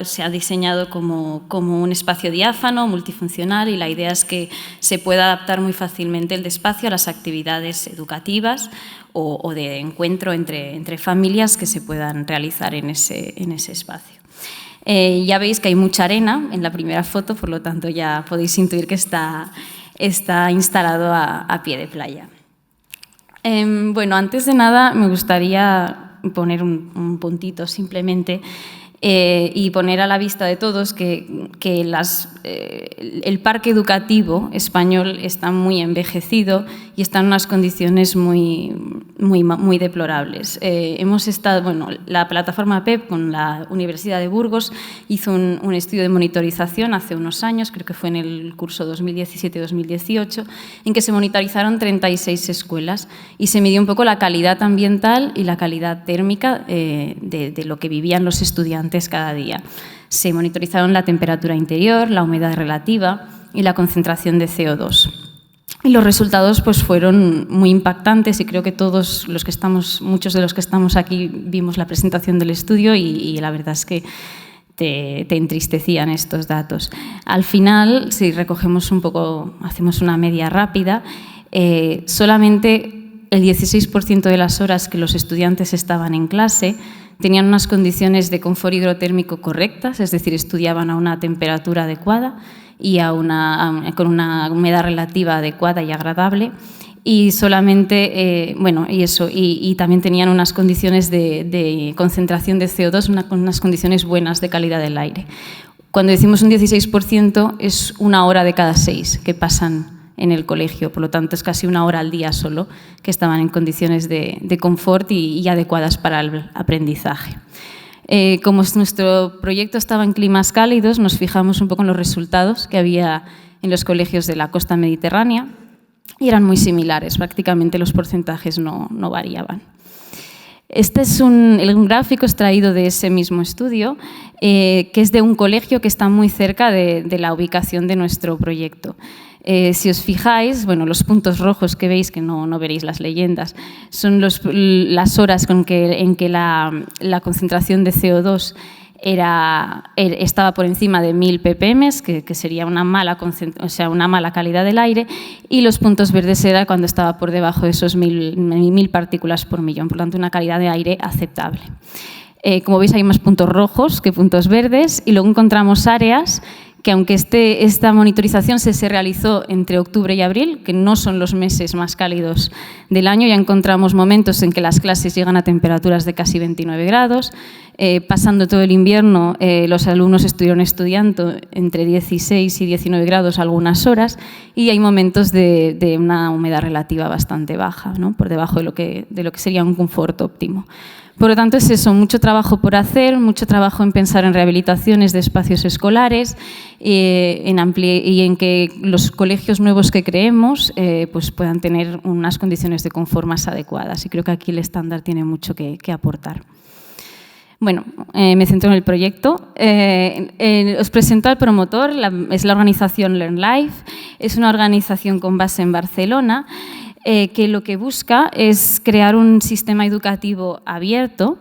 se ha diseñado como un espacio diáfano, multifuncional, y la idea es que se pueda adaptar muy fácilmente el espacio a las actividades educativas o de encuentro entre familias que se puedan realizar en ese espacio. Ya veis que hay mucha arena en la primera foto, por lo tanto ya podéis intuir que está instalado a pie de playa. Bueno, antes de nada me gustaría poner un puntito simplemente y poner a la vista de todos que el parque educativo español está muy envejecido y está en unas condiciones muy deplorables. La plataforma PEP con la Universidad de Burgos hizo un estudio de monitorización hace unos años, creo que fue en el curso 2017-2018, en que se monitorizaron 36 escuelas y se midió un poco la calidad ambiental y la calidad térmica de lo que vivían los estudiantes cada día. Se monitorizaron la temperatura interior, la humedad relativa y la concentración de CO2. Y los resultados pues, fueron muy impactantes y creo que muchos de los que estamos aquí vimos la presentación del estudio y la verdad es que te entristecían estos datos. Al final, si recogemos un poco, hacemos una media rápida, solamente el 16% de las horas que los estudiantes estaban en clase tenían unas condiciones de confort hidrotérmico correctas, es decir, estudiaban a una temperatura adecuada y con una humedad relativa adecuada y agradable, y solamente, y también tenían unas condiciones de concentración de CO2, unas condiciones buenas de calidad del aire. Cuando decimos un 16% es 1 hora de cada 6 que pasan en el colegio, por lo tanto es casi 1 hora al día solo que estaban en condiciones de confort y adecuadas para el aprendizaje. Como nuestro proyecto estaba en climas cálidos, nos fijamos un poco en los resultados que había en los colegios de la costa mediterránea y eran muy similares, prácticamente los porcentajes no variaban. Este es un gráfico extraído de ese mismo estudio, que es de un colegio que está muy cerca de la ubicación de nuestro proyecto. Si os fijáis, los puntos rojos que veis, que no veréis las leyendas, son las horas en que la concentración de CO2 estaba por encima de 1000 ppm, que sería una mala calidad del aire, y los puntos verdes era cuando estaba por debajo de esos 1000 partículas por millón, por lo tanto una calidad de aire aceptable. Como veis hay más puntos rojos que puntos verdes, y luego encontramos áreas que aunque esta monitorización se realizó entre octubre y abril, que no son los meses más cálidos del año, ya encontramos momentos en que las clases llegan a temperaturas de casi 29 grados. Pasando todo el invierno, los alumnos estuvieron estudiando entre 16 y 19 grados algunas horas, y hay momentos de una humedad relativa bastante baja, ¿no? Por debajo de lo que sería un confort óptimo. Por lo tanto, es eso, mucho trabajo por hacer, mucho trabajo en pensar en rehabilitaciones de espacios escolares y en que los colegios nuevos que creemos pues puedan tener unas condiciones de confort más adecuadas. Y creo que aquí el estándar tiene mucho que aportar. Bueno, me centro en el proyecto. Os presento al promotor, es la organización LearnLife. Es una organización con base en Barcelona, que lo que busca es crear un sistema educativo abierto.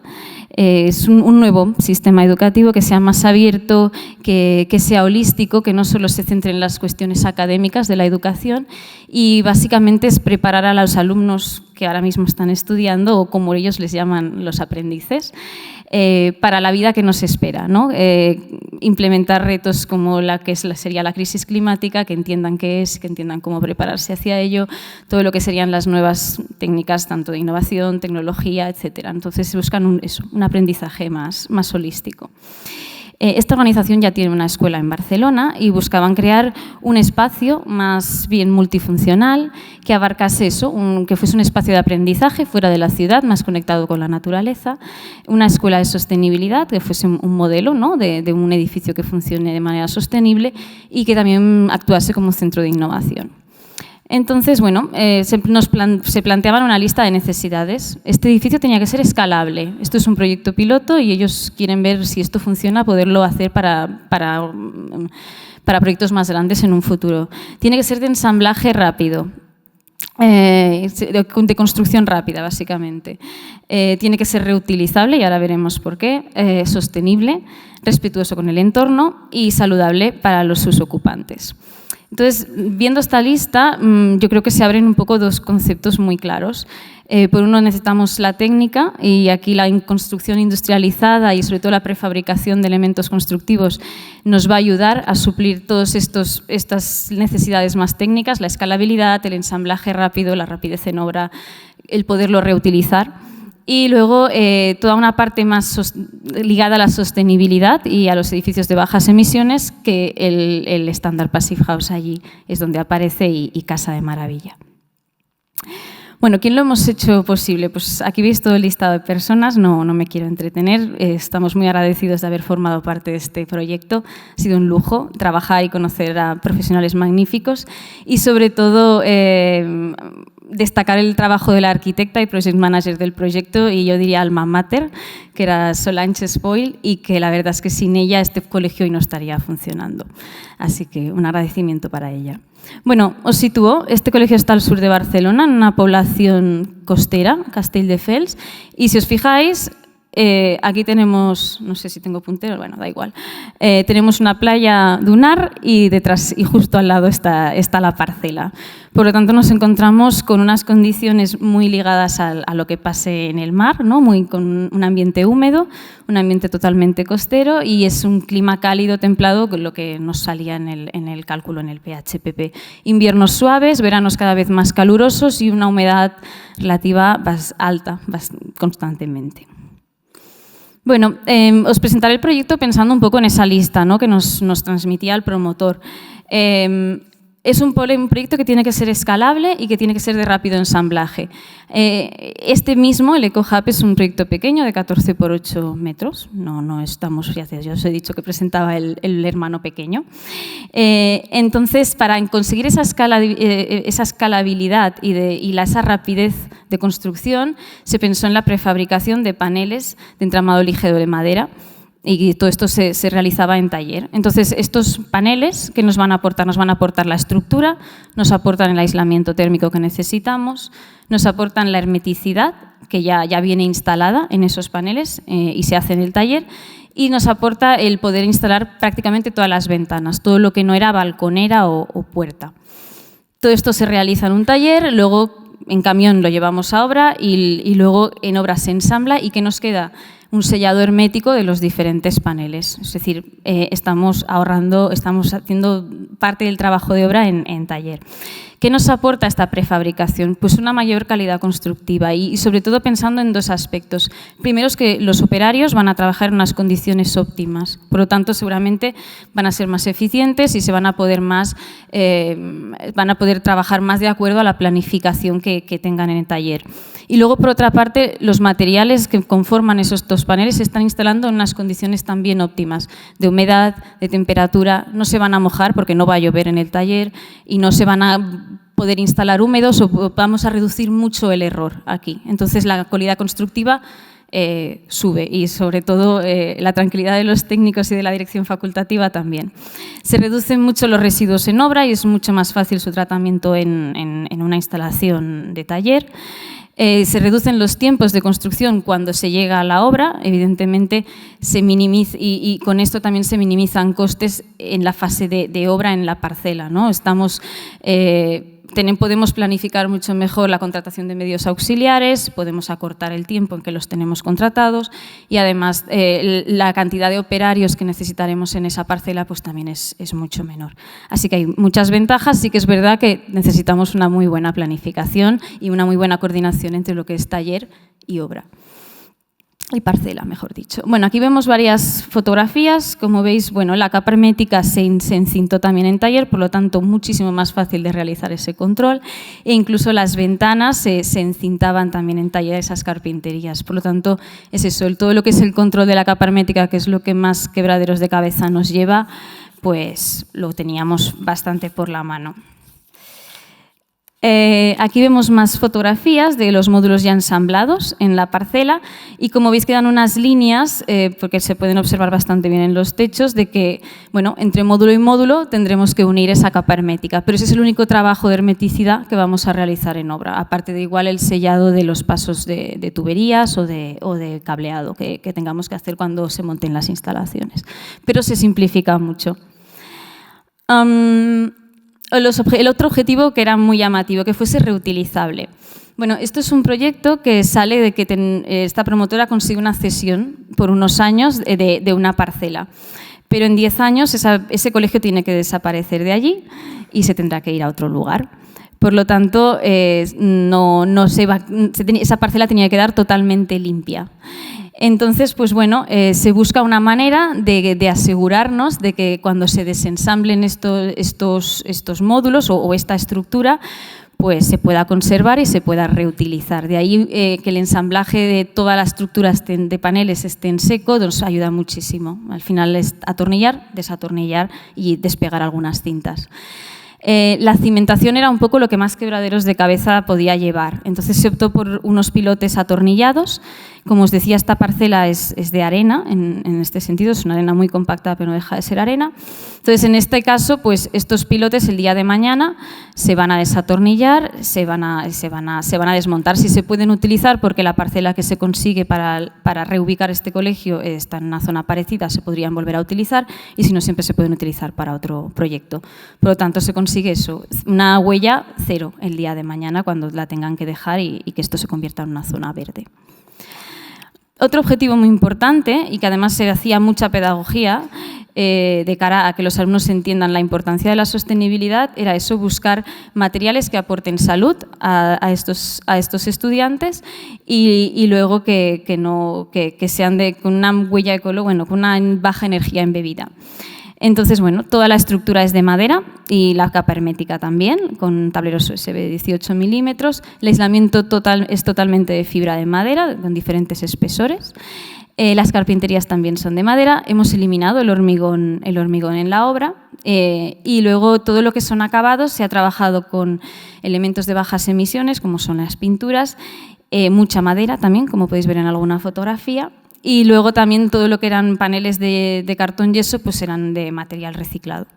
Es un nuevo sistema educativo que sea más abierto, que sea holístico, que no solo se centre en las cuestiones académicas de la educación, y básicamente es preparar a los alumnos que ahora mismo están estudiando, o como ellos les llaman los aprendices, para la vida que nos espera, ¿no? Implementar retos como sería la crisis climática, que entiendan qué es, que entiendan cómo prepararse hacia ello, todo lo que serían las nuevas técnicas, tanto de innovación, tecnología, etc. Entonces buscan un aprendizaje más holístico. Esta organización ya tiene una escuela en Barcelona y buscaban crear un espacio más bien multifuncional que abarcase eso, que fuese un espacio de aprendizaje fuera de la ciudad, más conectado con la naturaleza, una escuela de sostenibilidad que fuese un modelo, ¿no? de un edificio que funcione de manera sostenible y que también actuase como centro de innovación. Entonces, bueno, se planteaban una lista de necesidades. Este edificio tenía que ser escalable. Esto es un proyecto piloto y ellos quieren ver si esto funciona, poderlo hacer para proyectos más grandes en un futuro. Tiene que ser de ensamblaje rápido. de construcción rápida, básicamente. Tiene que ser reutilizable, y ahora veremos por qué, sostenible, respetuoso con el entorno y saludable para sus ocupantes. Entonces, viendo esta lista, yo creo que se abren un poco dos conceptos muy claros. Por uno necesitamos la técnica, y aquí la construcción industrializada y sobre todo la prefabricación de elementos constructivos nos va a ayudar a suplir todas estas necesidades más técnicas, la escalabilidad, el ensamblaje rápido, la rapidez en obra, el poderlo reutilizar. Y luego toda una parte más ligada a la sostenibilidad y a los edificios de bajas emisiones, que el estándar Passive House allí es donde aparece y casa de maravilla. Bueno, ¿quién lo hemos hecho posible? Pues aquí veis todo el listado de personas, no me quiero entretener, estamos muy agradecidos de haber formado parte de este proyecto, ha sido un lujo trabajar y conocer a profesionales magníficos y sobre todo destacar el trabajo de la arquitecta y project manager del proyecto, y yo diría alma mater, que era Solange Spoil, y que la verdad es que sin ella este colegio hoy no estaría funcionando. Así que un agradecimiento para ella. Bueno, os sitúo, este colegio está al sur de Barcelona, en una población costera, Castelldefels, y si os fijáis, aquí tenemos, no sé si tengo puntero, bueno, da igual, tenemos una playa dunar y detrás y justo al lado está la parcela. Por lo tanto, nos encontramos con unas condiciones muy ligadas a lo que pase en el mar, ¿no? Con un ambiente húmedo, un ambiente totalmente costero, y es un clima cálido, templado, con lo que nos salía en el cálculo, en el PHPP. Inviernos suaves, veranos cada vez más calurosos y una humedad relativa alta constantemente. Bueno, os presentaré el proyecto pensando un poco en esa lista, ¿no?, que nos transmitía el promotor. Es un proyecto que tiene que ser escalable y que tiene que ser de rápido ensamblaje. Este mismo, el EcoHub, es un proyecto pequeño de 14 por 8 metros. No estamos, ya os he dicho que presentaba el hermano pequeño. Entonces, para conseguir esa escalabilidad y esa rapidez de construcción, se pensó en la prefabricación de paneles de entramado ligero de madera, y todo esto se realizaba en taller. Entonces, estos paneles que nos van a aportar la estructura, nos aportan el aislamiento térmico que necesitamos, nos aportan la hermeticidad, que ya viene instalada en esos paneles y se hace en el taller, y nos aporta el poder instalar prácticamente todas las ventanas, todo lo que no era balconera o puerta. Todo esto se realiza en un taller, luego en camión lo llevamos a obra y luego en obra se ensambla, y ¿qué nos queda? Un sellado hermético de los diferentes paneles. Es decir, estamos haciendo parte del trabajo de obra en taller. ¿Qué nos aporta esta prefabricación? Pues una mayor calidad constructiva y sobre todo pensando en dos aspectos. Primero es que los operarios van a trabajar en unas condiciones óptimas, por lo tanto seguramente van a ser más eficientes y van a poder trabajar más de acuerdo a la planificación que tengan en el taller. Y luego, por otra parte, los materiales que conforman esos dos paneles se están instalando en unas condiciones también óptimas, de humedad, de temperatura, no se van a mojar porque no va a llover en el taller y no se van a poder instalar húmedos, o vamos a reducir mucho el error aquí. Entonces, la calidad constructiva sube y, sobre todo, la tranquilidad de los técnicos y de la dirección facultativa también. Se reducen mucho los residuos en obra y es mucho más fácil su tratamiento en una instalación de taller. Se reducen los tiempos de construcción cuando se llega a la obra, evidentemente se minimiza, y con esto también se minimizan costes en la fase de obra en la parcela, ¿no? Podemos planificar mucho mejor la contratación de medios auxiliares, podemos acortar el tiempo en que los tenemos contratados y además la cantidad de operarios que necesitaremos en esa parcela pues también es mucho menor. Así que hay muchas ventajas, sí que es verdad que necesitamos una muy buena planificación y una muy buena coordinación entre lo que es taller y obra. Y parcela, mejor dicho. Bueno, aquí vemos varias fotografías. Como veis, bueno, la capa hermética se encintó también en taller, por lo tanto, muchísimo más fácil de realizar ese control. E incluso las ventanas se encintaban también en taller, esas carpinterías. Por lo tanto, es eso, todo lo que es el control de la capa hermética, que es lo que más quebraderos de cabeza nos lleva, pues lo teníamos bastante por la mano. Aquí vemos más fotografías de los módulos ya ensamblados en la parcela y como veis quedan unas líneas, porque se pueden observar bastante bien en los techos, de que bueno, entre módulo y módulo tendremos que unir esa capa hermética, pero ese es el único trabajo de hermeticidad que vamos a realizar en obra, aparte de igual el sellado de los pasos de tuberías o de cableado que tengamos que hacer cuando se monten las instalaciones, pero se simplifica mucho. El otro objetivo que era muy llamativo, que fuese reutilizable. Bueno, esto es un proyecto que sale de que esta promotora consigue una cesión por unos años de una parcela, pero en 10 años ese colegio tiene que desaparecer de allí y se tendrá que ir a otro lugar. Por lo tanto, esa parcela tenía que quedar totalmente limpia. Entonces, pues bueno, se busca una manera de asegurarnos de que cuando se desensamblen estos módulos o esta estructura, pues se pueda conservar y se pueda reutilizar. De ahí que el ensamblaje de toda la estructura de paneles esté en seco nos ayuda muchísimo. Al final es atornillar, desatornillar y despegar algunas cintas. La cimentación era un poco lo que más quebraderos de cabeza podía llevar. Entonces se optó por unos pilotes atornillados. Como os decía, esta parcela es de arena, en este sentido, es una arena muy compacta, pero no deja de ser arena. Entonces, en este caso, pues estos pilotes el día de mañana se van a desatornillar, se van a desmontar. Si se pueden utilizar, porque la parcela que se consigue para reubicar este colegio está en una zona parecida, se podrían volver a utilizar, y si no, siempre se pueden utilizar para otro proyecto. Por lo tanto, se consigue eso, una huella cero el día de mañana cuando la tengan que dejar y que esto se convierta en una zona verde. Otro objetivo muy importante, y que además se hacía mucha pedagogía de cara a que los alumnos entiendan la importancia de la sostenibilidad, era eso, buscar materiales que aporten salud a estos estudiantes y luego que sean con una huella ecológica, con una baja energía embebida. Entonces, bueno, toda la estructura es de madera y la capa hermética también, con tableros USB de 18 milímetros. El aislamiento es totalmente de fibra de madera, con diferentes espesores. Las carpinterías también son de madera. Hemos eliminado el hormigón en la obra. Y luego todo lo que son acabados se ha trabajado con elementos de bajas emisiones, como son las pinturas, mucha madera también, como podéis ver en alguna fotografía. Y luego también todo lo que eran paneles de cartón yeso pues eran de material reciclado.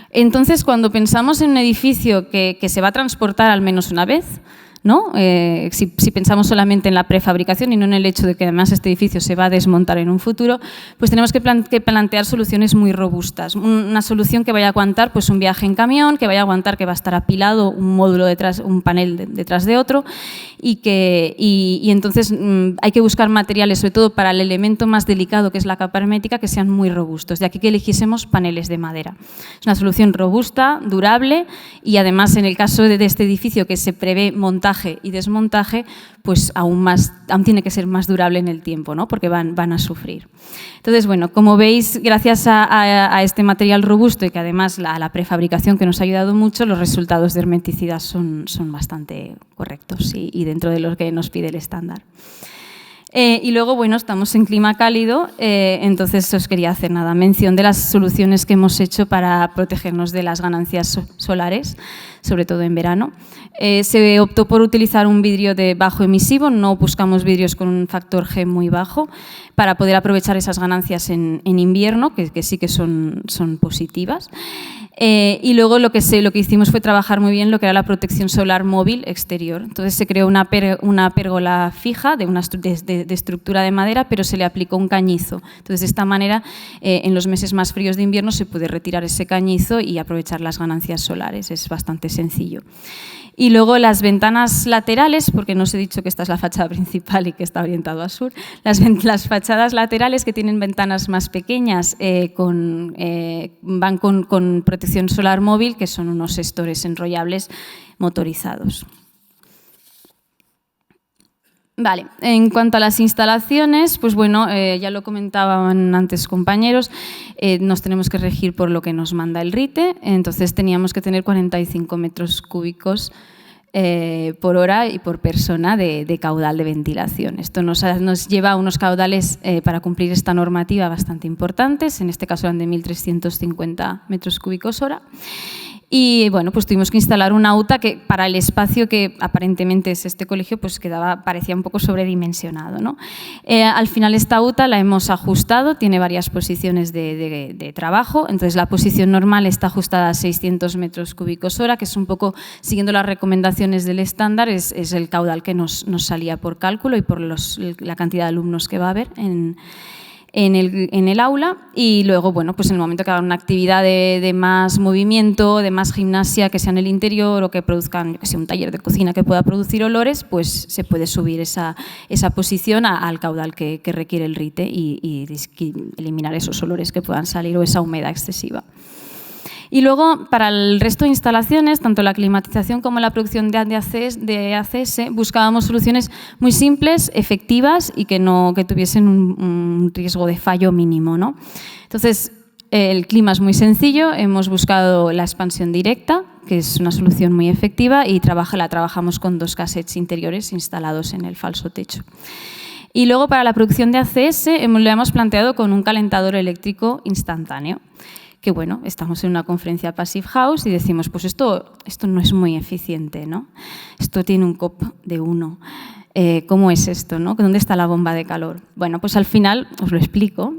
Entonces, cuando pensamos en un edificio que se va a transportar al menos una vez, ¿no? Si pensamos solamente en la prefabricación y no en el hecho de que además este edificio se va a desmontar en un futuro, pues tenemos que plantear soluciones muy robustas. Una solución que vaya a aguantar pues, un viaje en camión, que vaya a aguantar que va a estar apilado un módulo detrás, un panel detrás de otro y entonces hay que buscar materiales, sobre todo para el elemento más delicado que es la capa hermética, que sean muy robustos. De aquí que eligiésemos paneles de madera. Es una solución robusta, durable y además en el caso de este edificio que se prevé montaje y desmontaje, pues aún tiene que ser más durable en el tiempo, ¿no? Porque van a sufrir. Entonces, bueno, como veis, gracias a este material robusto y que además a la prefabricación que nos ha ayudado mucho, los resultados de hermeticidad son bastante correctos y dentro de lo que nos pide el estándar. Y luego, bueno, estamos en clima cálido, entonces os quería hacer mención de las soluciones que hemos hecho para protegernos de las ganancias solares, sobre todo en verano. Se optó por utilizar un vidrio de bajo emisivo, no buscamos vidrios con un factor G muy bajo, para poder aprovechar esas ganancias en invierno, que sí que son positivas. Y luego lo que hicimos fue trabajar muy bien lo que era la protección solar móvil exterior. Entonces se creó una pérgola fija de estructura de madera, pero se le aplicó un cañizo. Entonces de esta manera, en los meses más fríos de invierno se puede retirar ese cañizo y aprovechar las ganancias solares. Es bastante sencillo. Y luego las ventanas laterales, porque no os he dicho que esta es la fachada principal y que está orientado a sur, las fachadas laterales que tienen ventanas más pequeñas van con protección solar móvil, que son unos estores enrollables motorizados. Vale, en cuanto a las instalaciones, pues bueno, ya lo comentaban antes compañeros, nos tenemos que regir por lo que nos manda el RITE, entonces teníamos que tener 45 metros cúbicos por hora y por persona de caudal de ventilación. Esto nos lleva a unos caudales para cumplir esta normativa bastante importantes, en este caso eran de 1.350 metros cúbicos hora. Y bueno, pues tuvimos que instalar una UTA que para el espacio que aparentemente es este colegio, pues parecía un poco sobredimensionado, ¿no? Al final esta UTA la hemos ajustado, tiene varias posiciones de trabajo, entonces la posición normal está ajustada a 600 metros cúbicos hora, que es un poco, siguiendo las recomendaciones del estándar, es el caudal que nos salía por cálculo y por la cantidad de alumnos que va a haber en el aula. Y luego, bueno, pues en el momento que hagan una actividad de más movimiento, de más gimnasia, que sea en el interior o que produzcan, que sea un taller de cocina que pueda producir olores, pues se puede subir esa posición al caudal que requiere el RITE y eliminar esos olores que puedan salir o esa humedad excesiva. Y luego, para el resto de instalaciones, tanto la climatización como la producción de ACS, buscábamos soluciones muy simples, efectivas y que tuviesen un riesgo de fallo mínimo, ¿no? Entonces, el clima es muy sencillo, hemos buscado la expansión directa, que es una solución muy efectiva, y la trabajamos con 2 cassettes interiores instalados en el falso techo. Y luego, para la producción de ACS, lo hemos planteado con un calentador eléctrico instantáneo. Que bueno, estamos en una conferencia Passive House y decimos, pues esto no es muy eficiente, ¿no? Esto tiene un COP de 1. ¿Cómo es esto, no? ¿Dónde está la bomba de calor? Bueno, pues al final os lo explico.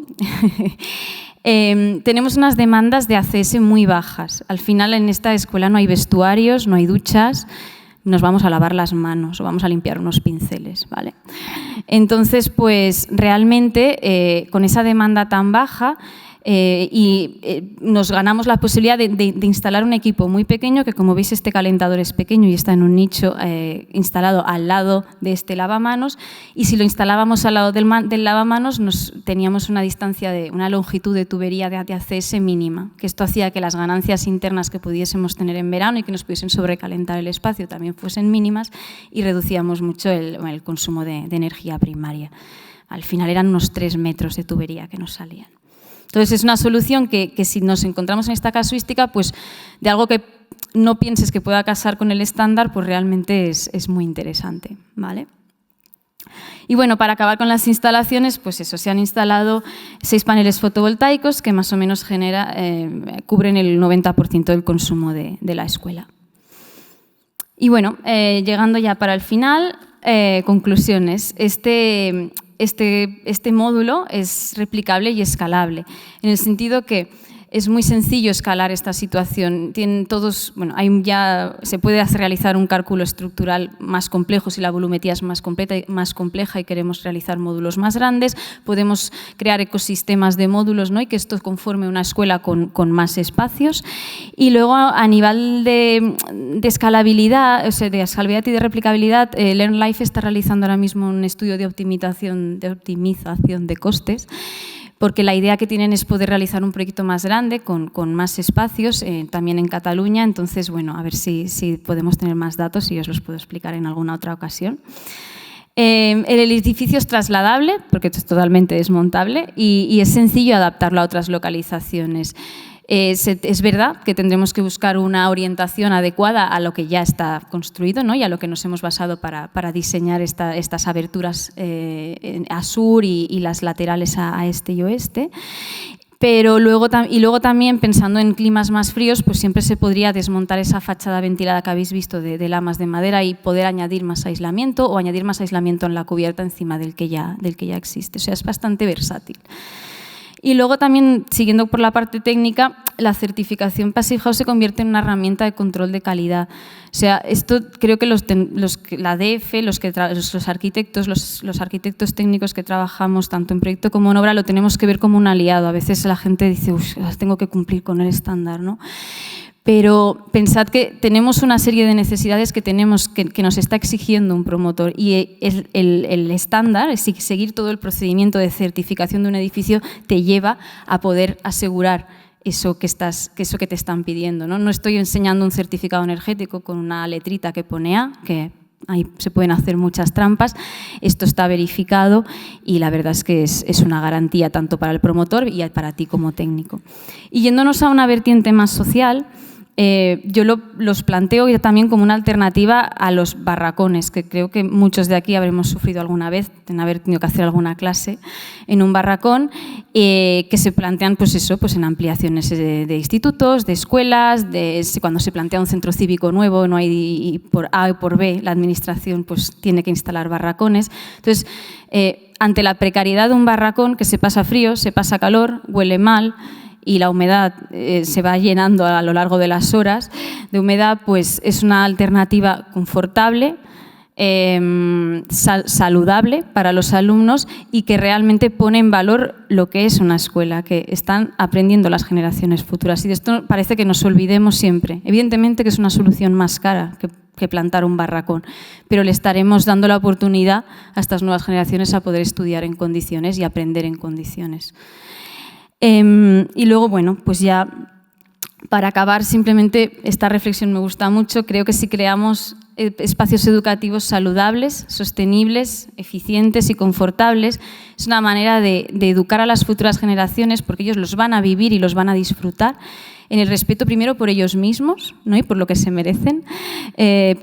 Tenemos unas demandas de ACS muy bajas. Al final en esta escuela no hay vestuarios, no hay duchas, nos vamos a lavar las manos o vamos a limpiar unos pinceles, ¿vale? Entonces, pues realmente con esa demanda tan baja, nos ganamos la posibilidad de instalar un equipo muy pequeño, que como veis este calentador es pequeño y está en un nicho instalado al lado de este lavamanos, y si lo instalábamos al lado del lavamanos teníamos una distancia una longitud de tubería de ACS mínima, que esto hacía que las ganancias internas que pudiésemos tener en verano y que nos pudiesen sobrecalentar el espacio también fuesen mínimas, y reducíamos mucho el consumo de energía primaria. Al final eran unos 3 metros de tubería que nos salían. Entonces, es una solución que si nos encontramos en esta casuística, pues de algo que no pienses que pueda casar con el estándar, pues realmente es muy interesante, ¿vale? Y bueno, para acabar con las instalaciones, pues eso, se han instalado 6 paneles fotovoltaicos que más o menos cubren el 90% del consumo de la escuela. Y bueno, llegando ya para el final, conclusiones. Este módulo es replicable y escalable, en el sentido que es muy sencillo escalar esta situación. Se puede realizar un cálculo estructural más complejo si la volumetría es más compleja y queremos realizar módulos más grandes. Podemos crear ecosistemas de módulos, ¿no? Y que esto conforme una escuela con más espacios. Y luego, a nivel de escalabilidad, o sea, de escalabilidad y de replicabilidad, LearnLife está realizando ahora mismo un estudio de optimización de costes, porque la idea que tienen es poder realizar un proyecto más grande, con más espacios, también en Cataluña. Entonces, bueno, a ver si podemos tener más datos y os los puedo explicar en alguna otra ocasión. El edificio es trasladable, porque es totalmente desmontable, y es sencillo adaptarlo a otras localizaciones. Es verdad que tendremos que buscar una orientación adecuada a lo que ya está construido, ¿no? Y a lo que nos hemos basado para diseñar estas aberturas a sur y las laterales a este y oeste. Pero luego también, pensando en climas más fríos, pues siempre se podría desmontar esa fachada ventilada que habéis visto de lamas de madera y poder añadir más aislamiento o añadir más aislamiento en la cubierta encima del que ya existe. O sea, es bastante versátil. Y luego también, siguiendo por la parte técnica, la certificación Passive House se convierte en una herramienta de control de calidad. O sea, esto creo que la DF, los arquitectos técnicos que trabajamos tanto en proyecto como en obra, lo tenemos que ver como un aliado. A veces la gente dice, tengo que cumplir con el estándar, ¿no? Pero pensad que tenemos una serie de necesidades que nos está exigiendo un promotor, y el estándar, seguir todo el procedimiento de certificación de un edificio, te lleva a poder asegurar eso que te están pidiendo, ¿no? No estoy enseñando un certificado energético con una letrita que pone A, que ahí se pueden hacer muchas trampas. Esto está verificado y la verdad es que es una garantía tanto para el promotor y para ti como técnico. Y yéndonos a una vertiente más social, yo los planteo también como una alternativa a los barracones, que creo que muchos de aquí habremos sufrido alguna vez, en haber tenido que hacer alguna clase en un barracón, que se plantean pues eso, pues en ampliaciones de institutos, de escuelas, cuando se plantea un centro cívico nuevo, no hay por A y por B, la administración pues tiene que instalar barracones. Entonces, ante la precariedad de un barracón, que se pasa frío, se pasa calor, huele mal, y la humedad se va llenando a lo largo de las horas de humedad, pues es una alternativa confortable, saludable para los alumnos y que realmente pone en valor lo que es una escuela, que están aprendiendo las generaciones futuras. Y de esto parece que nos olvidemos siempre. Evidentemente que es una solución más cara que plantar un barracón, pero le estaremos dando la oportunidad a estas nuevas generaciones a poder estudiar en condiciones y aprender en condiciones. Y luego, bueno, pues ya para acabar, simplemente esta reflexión me gusta mucho. Creo que si creamos espacios educativos saludables, sostenibles, eficientes y confortables, es una manera de educar a las futuras generaciones, porque ellos los van a vivir y los van a disfrutar en el respeto primero por ellos mismos, ¿no? Y por lo que se merecen,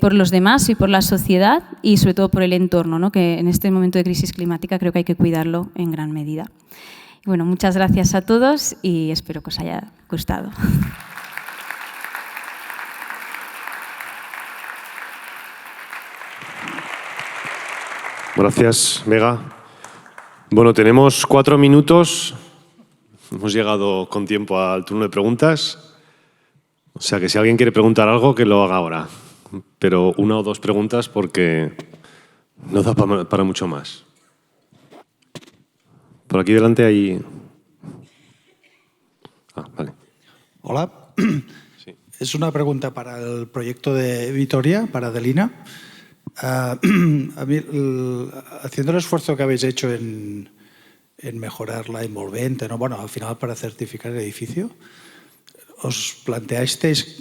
por los demás y por la sociedad y sobre todo por el entorno, ¿no? Que en este momento de crisis climática creo que hay que cuidarlo en gran medida. Bueno, muchas gracias a todos y espero que os haya gustado. Gracias, Vega. Bueno, tenemos 4 minutos. Hemos llegado con tiempo al turno de preguntas. O sea que si alguien quiere preguntar algo, que lo haga ahora. Pero 1 o 2 preguntas porque no da para mucho más. Por aquí delante hay... vale. Hola. Sí. Es una pregunta para el proyecto de Vitoria, para Adelina. A mí, haciendo el esfuerzo que habéis hecho en mejorar la envolvente, ¿no? Bueno, al final para certificar el edificio, ¿os planteasteis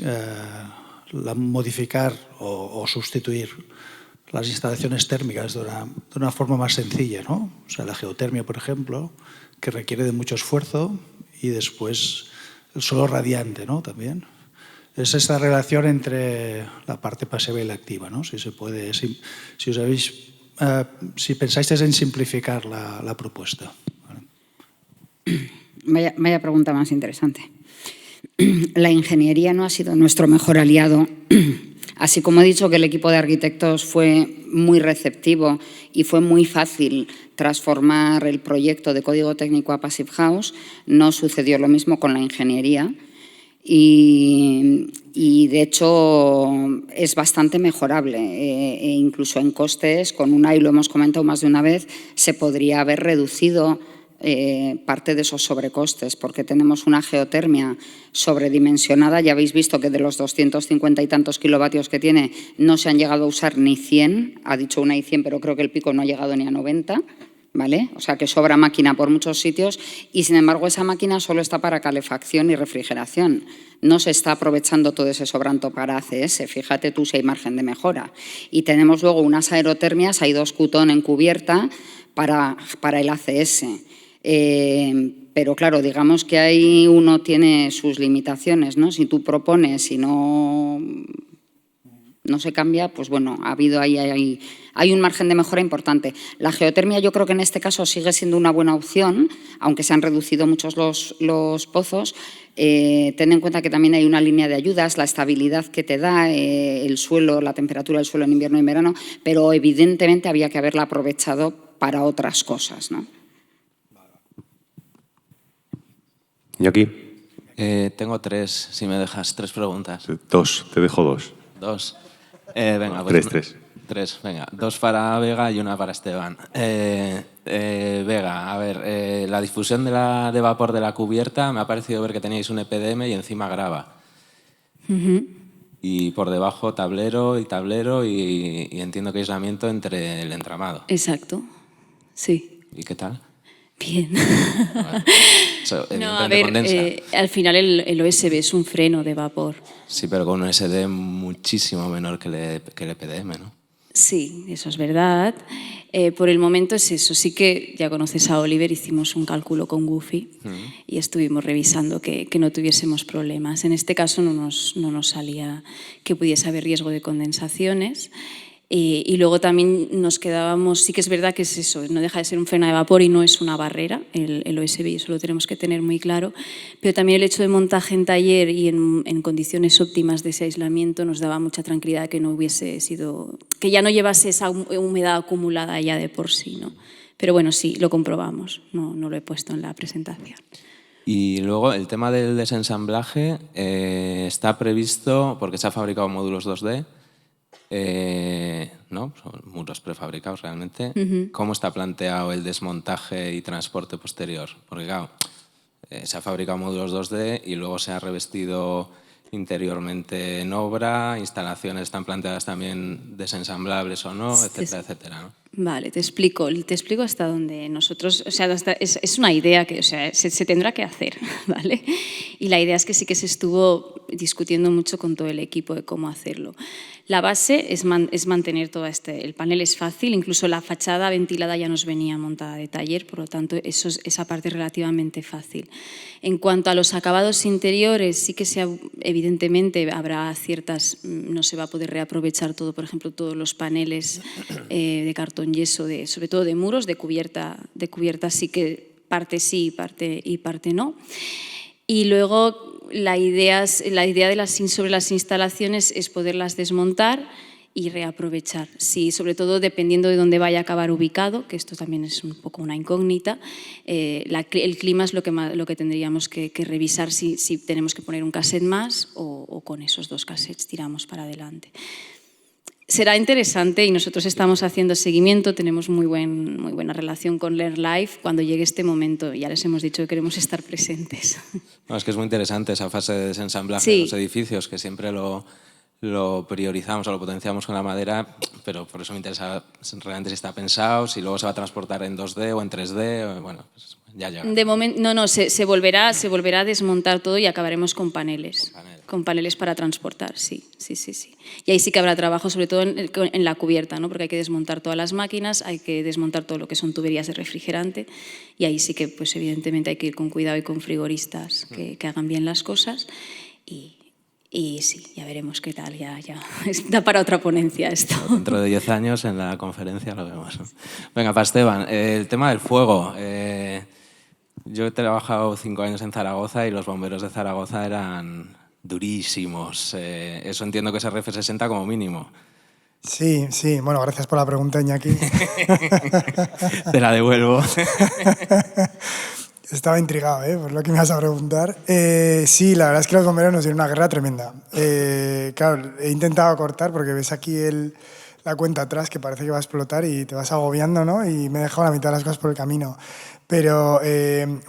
modificar o sustituir las instalaciones térmicas de una forma más sencilla, ¿no? O sea, la geotermia, por ejemplo, que requiere de mucho esfuerzo, y después el suelo radiante, ¿no? También. Es esta relación entre la parte pasiva y la activa, ¿no? Si se puede, si pensáis en simplificar la propuesta. Vaya pregunta más interesante. La ingeniería no ha sido nuestro mejor aliado. Así como he dicho que el equipo de arquitectos fue muy receptivo y fue muy fácil transformar el proyecto de código técnico a Passive House, no sucedió lo mismo con la ingeniería. Y de hecho es bastante mejorable e incluso en costes, con una, y lo hemos comentado más de una vez, se podría haber reducido parte de esos sobrecostes, porque tenemos una geotermia sobredimensionada. Ya habéis visto que de los 250 y tantos kilovatios que tiene no se han llegado a usar ni 100, ha dicho una y 100, pero creo que el pico no ha llegado ni a 90. ¿Vale? O sea, que sobra máquina por muchos sitios y, sin embargo, esa máquina solo está para calefacción y refrigeración. No se está aprovechando todo ese sobrante para ACS. Fíjate tú si hay margen de mejora. Y tenemos luego unas aerotermias, hay 2 Qton en cubierta para el ACS. Pero, claro, digamos que ahí uno tiene sus limitaciones, ¿no? Si tú propones y no se cambia, pues bueno, ha habido hay un margen de mejora importante. La geotermia yo creo que en este caso sigue siendo una buena opción, aunque se han reducido muchos los pozos. Ten en cuenta que también hay una línea de ayudas, la estabilidad que te da el suelo, la temperatura del suelo en invierno y en verano, pero evidentemente había que haberla aprovechado para otras cosas, ¿no? ¿Y aquí? Tengo 3, si me dejas, 3 preguntas. 2, te dejo 2. 2. Venga, pues 3. 3, venga. 2 para Vega y 1 para Esteban. Vega, a ver, la difusión de vapor de la cubierta, me ha parecido ver que teníais un EPDM y encima grava. Y por debajo tablero y entiendo que aislamiento entre el entramado. Exacto, sí. ¿Y qué tal? Bien. No, a ver, al final el OSB es un freno de vapor. Sí, pero con un SD muchísimo menor que el EPDM, ¿no? Sí, eso es verdad. Por el momento es eso. Sí que ya conoces a Oliver, hicimos un cálculo con Goofy y estuvimos revisando que no tuviésemos problemas. En este caso no nos salía que pudiese haber riesgo de condensaciones. Y luego también nos quedábamos, sí que es verdad que es eso, no deja de ser un freno de vapor y no es una barrera, el OSB, y eso lo tenemos que tener muy claro, pero también el hecho de montaje en taller y en condiciones óptimas de ese aislamiento nos daba mucha tranquilidad que no hubiese sido, que ya no llevase esa humedad acumulada ya de por sí, ¿no? Pero bueno, sí, lo comprobamos, no lo he puesto en la presentación. Y luego el tema del desensamblaje está previsto porque se han fabricado módulos 2D, ¿no? Son muros prefabricados realmente. ¿Cómo está planteado el desmontaje y transporte posterior? Porque claro, se han fabricado módulos 2D y luego se ha revestido interiormente en obra, instalaciones están planteadas también desensamblables o no, etcétera, etcétera, ¿no? Vale, te explico hasta dónde nosotros, o sea, es una idea que, o sea, se tendrá que hacer, ¿vale? Y la idea es que sí que se estuvo discutiendo mucho con todo el equipo de cómo hacerlo. La base es mantener todo el panel es fácil, incluso la fachada ventilada ya nos venía montada de taller, por lo tanto esa parte es relativamente fácil. En cuanto a los acabados interiores, sí que evidentemente habrá ciertas, no se va a poder reaprovechar todo, por ejemplo, todos los paneles de cartón yeso, sobre todo de muros, de cubierta sí que parte sí y parte no. Y luego la idea sobre las instalaciones es poderlas desmontar y reaprovechar. Sí, sobre todo dependiendo de dónde vaya a acabar ubicado, que esto también es un poco una incógnita, el clima es lo que tendríamos que revisar si tenemos que poner un cassette más o con esos 2 cassettes tiramos para adelante. Será interesante y nosotros estamos haciendo seguimiento, tenemos muy buena relación con Learn Life. Cuando llegue este momento, ya les hemos dicho que queremos estar presentes. No, es que es muy interesante esa fase de desensamblaje de los edificios, que siempre lo priorizamos o lo potenciamos con la madera, pero por eso me interesa realmente si está pensado, si luego se va a transportar en 2D o en 3D, bueno, pues ya llega. De momento, no, se volverá a desmontar todo y acabaremos con paneles. Con paneles para transportar, sí. Y ahí sí que habrá trabajo, sobre todo en la cubierta, ¿no? Porque hay que desmontar todas las máquinas, hay que desmontar todo lo que son tuberías de refrigerante y ahí sí que, pues evidentemente, hay que ir con cuidado y con frigoristas que hagan bien las cosas y sí, ya veremos qué tal, ya da para otra ponencia esto. Dentro de 10 años en la conferencia lo vemos. Venga, para Esteban, el tema del fuego. Yo he trabajado 5 años en Zaragoza y los bomberos de Zaragoza eran durísimos. Eso entiendo que es RF60 como mínimo. Sí. Bueno, gracias por la pregunta, Iñaki. Te la devuelvo. Estaba intrigado, por lo que me vas a preguntar. Sí, la verdad es que los bomberos nos dieron una guerra tremenda. Claro, he intentado cortar porque ves aquí la cuenta atrás que parece que va a explotar y te vas agobiando, ¿no? Y me he dejado la mitad de las cosas por el camino. Pero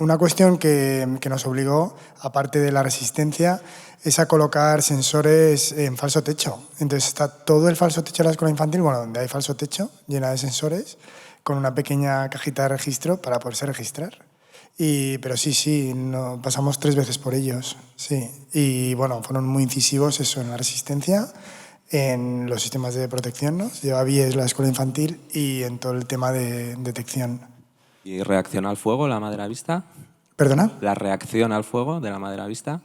una cuestión que nos obligó, aparte de la resistencia, es a colocar sensores en falso techo. Entonces está todo el falso techo de la escuela infantil, bueno, donde hay falso techo, llena de sensores, con una pequeña cajita de registro para poderse registrar. Pero sí, pasamos 3 veces por ellos, sí. Y bueno, fueron muy incisivos eso en la resistencia, en los sistemas de protección, ¿no? Lleva BIES la escuela infantil y en todo el tema de detección. ¿Y reacción al fuego, la madera vista? ¿Perdona? ¿La reacción al fuego de la madera vista?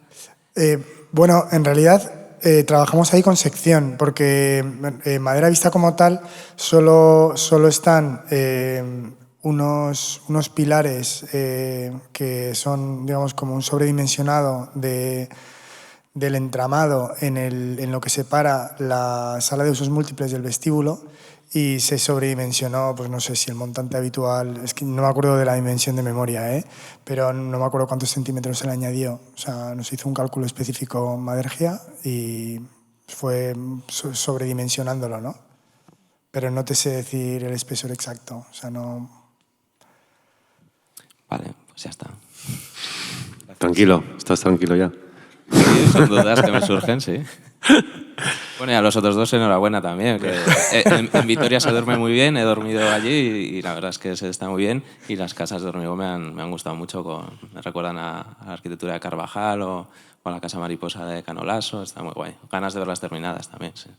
Bueno, en realidad trabajamos ahí con sección, porque madera vista como tal solo están unos pilares que son, digamos, como un sobredimensionado del entramado en lo que separa la sala de usos múltiples del vestíbulo y se sobredimensionó, pues no sé si el montante habitual, es que no me acuerdo de la dimensión de memoria, pero no me acuerdo cuántos centímetros se le añadió. O sea, nos hizo un cálculo específico Madergia y fue sobredimensionándolo, ¿no? Pero no te sé decir el espesor exacto, o sea, no... Vale, pues ya está. Tranquilo, estás tranquilo ya. Sí, son dudas que me surgen, sí. Bueno, y a los otros 2 enhorabuena también. Que en Vitoria se duerme muy bien, he dormido allí y la verdad es que se está muy bien. Y las casas de hormigón me han gustado mucho, me recuerdan a la arquitectura de Carvajal o a la Casa Mariposa de Canolaso, está muy guay. Ganas de verlas terminadas también, sí.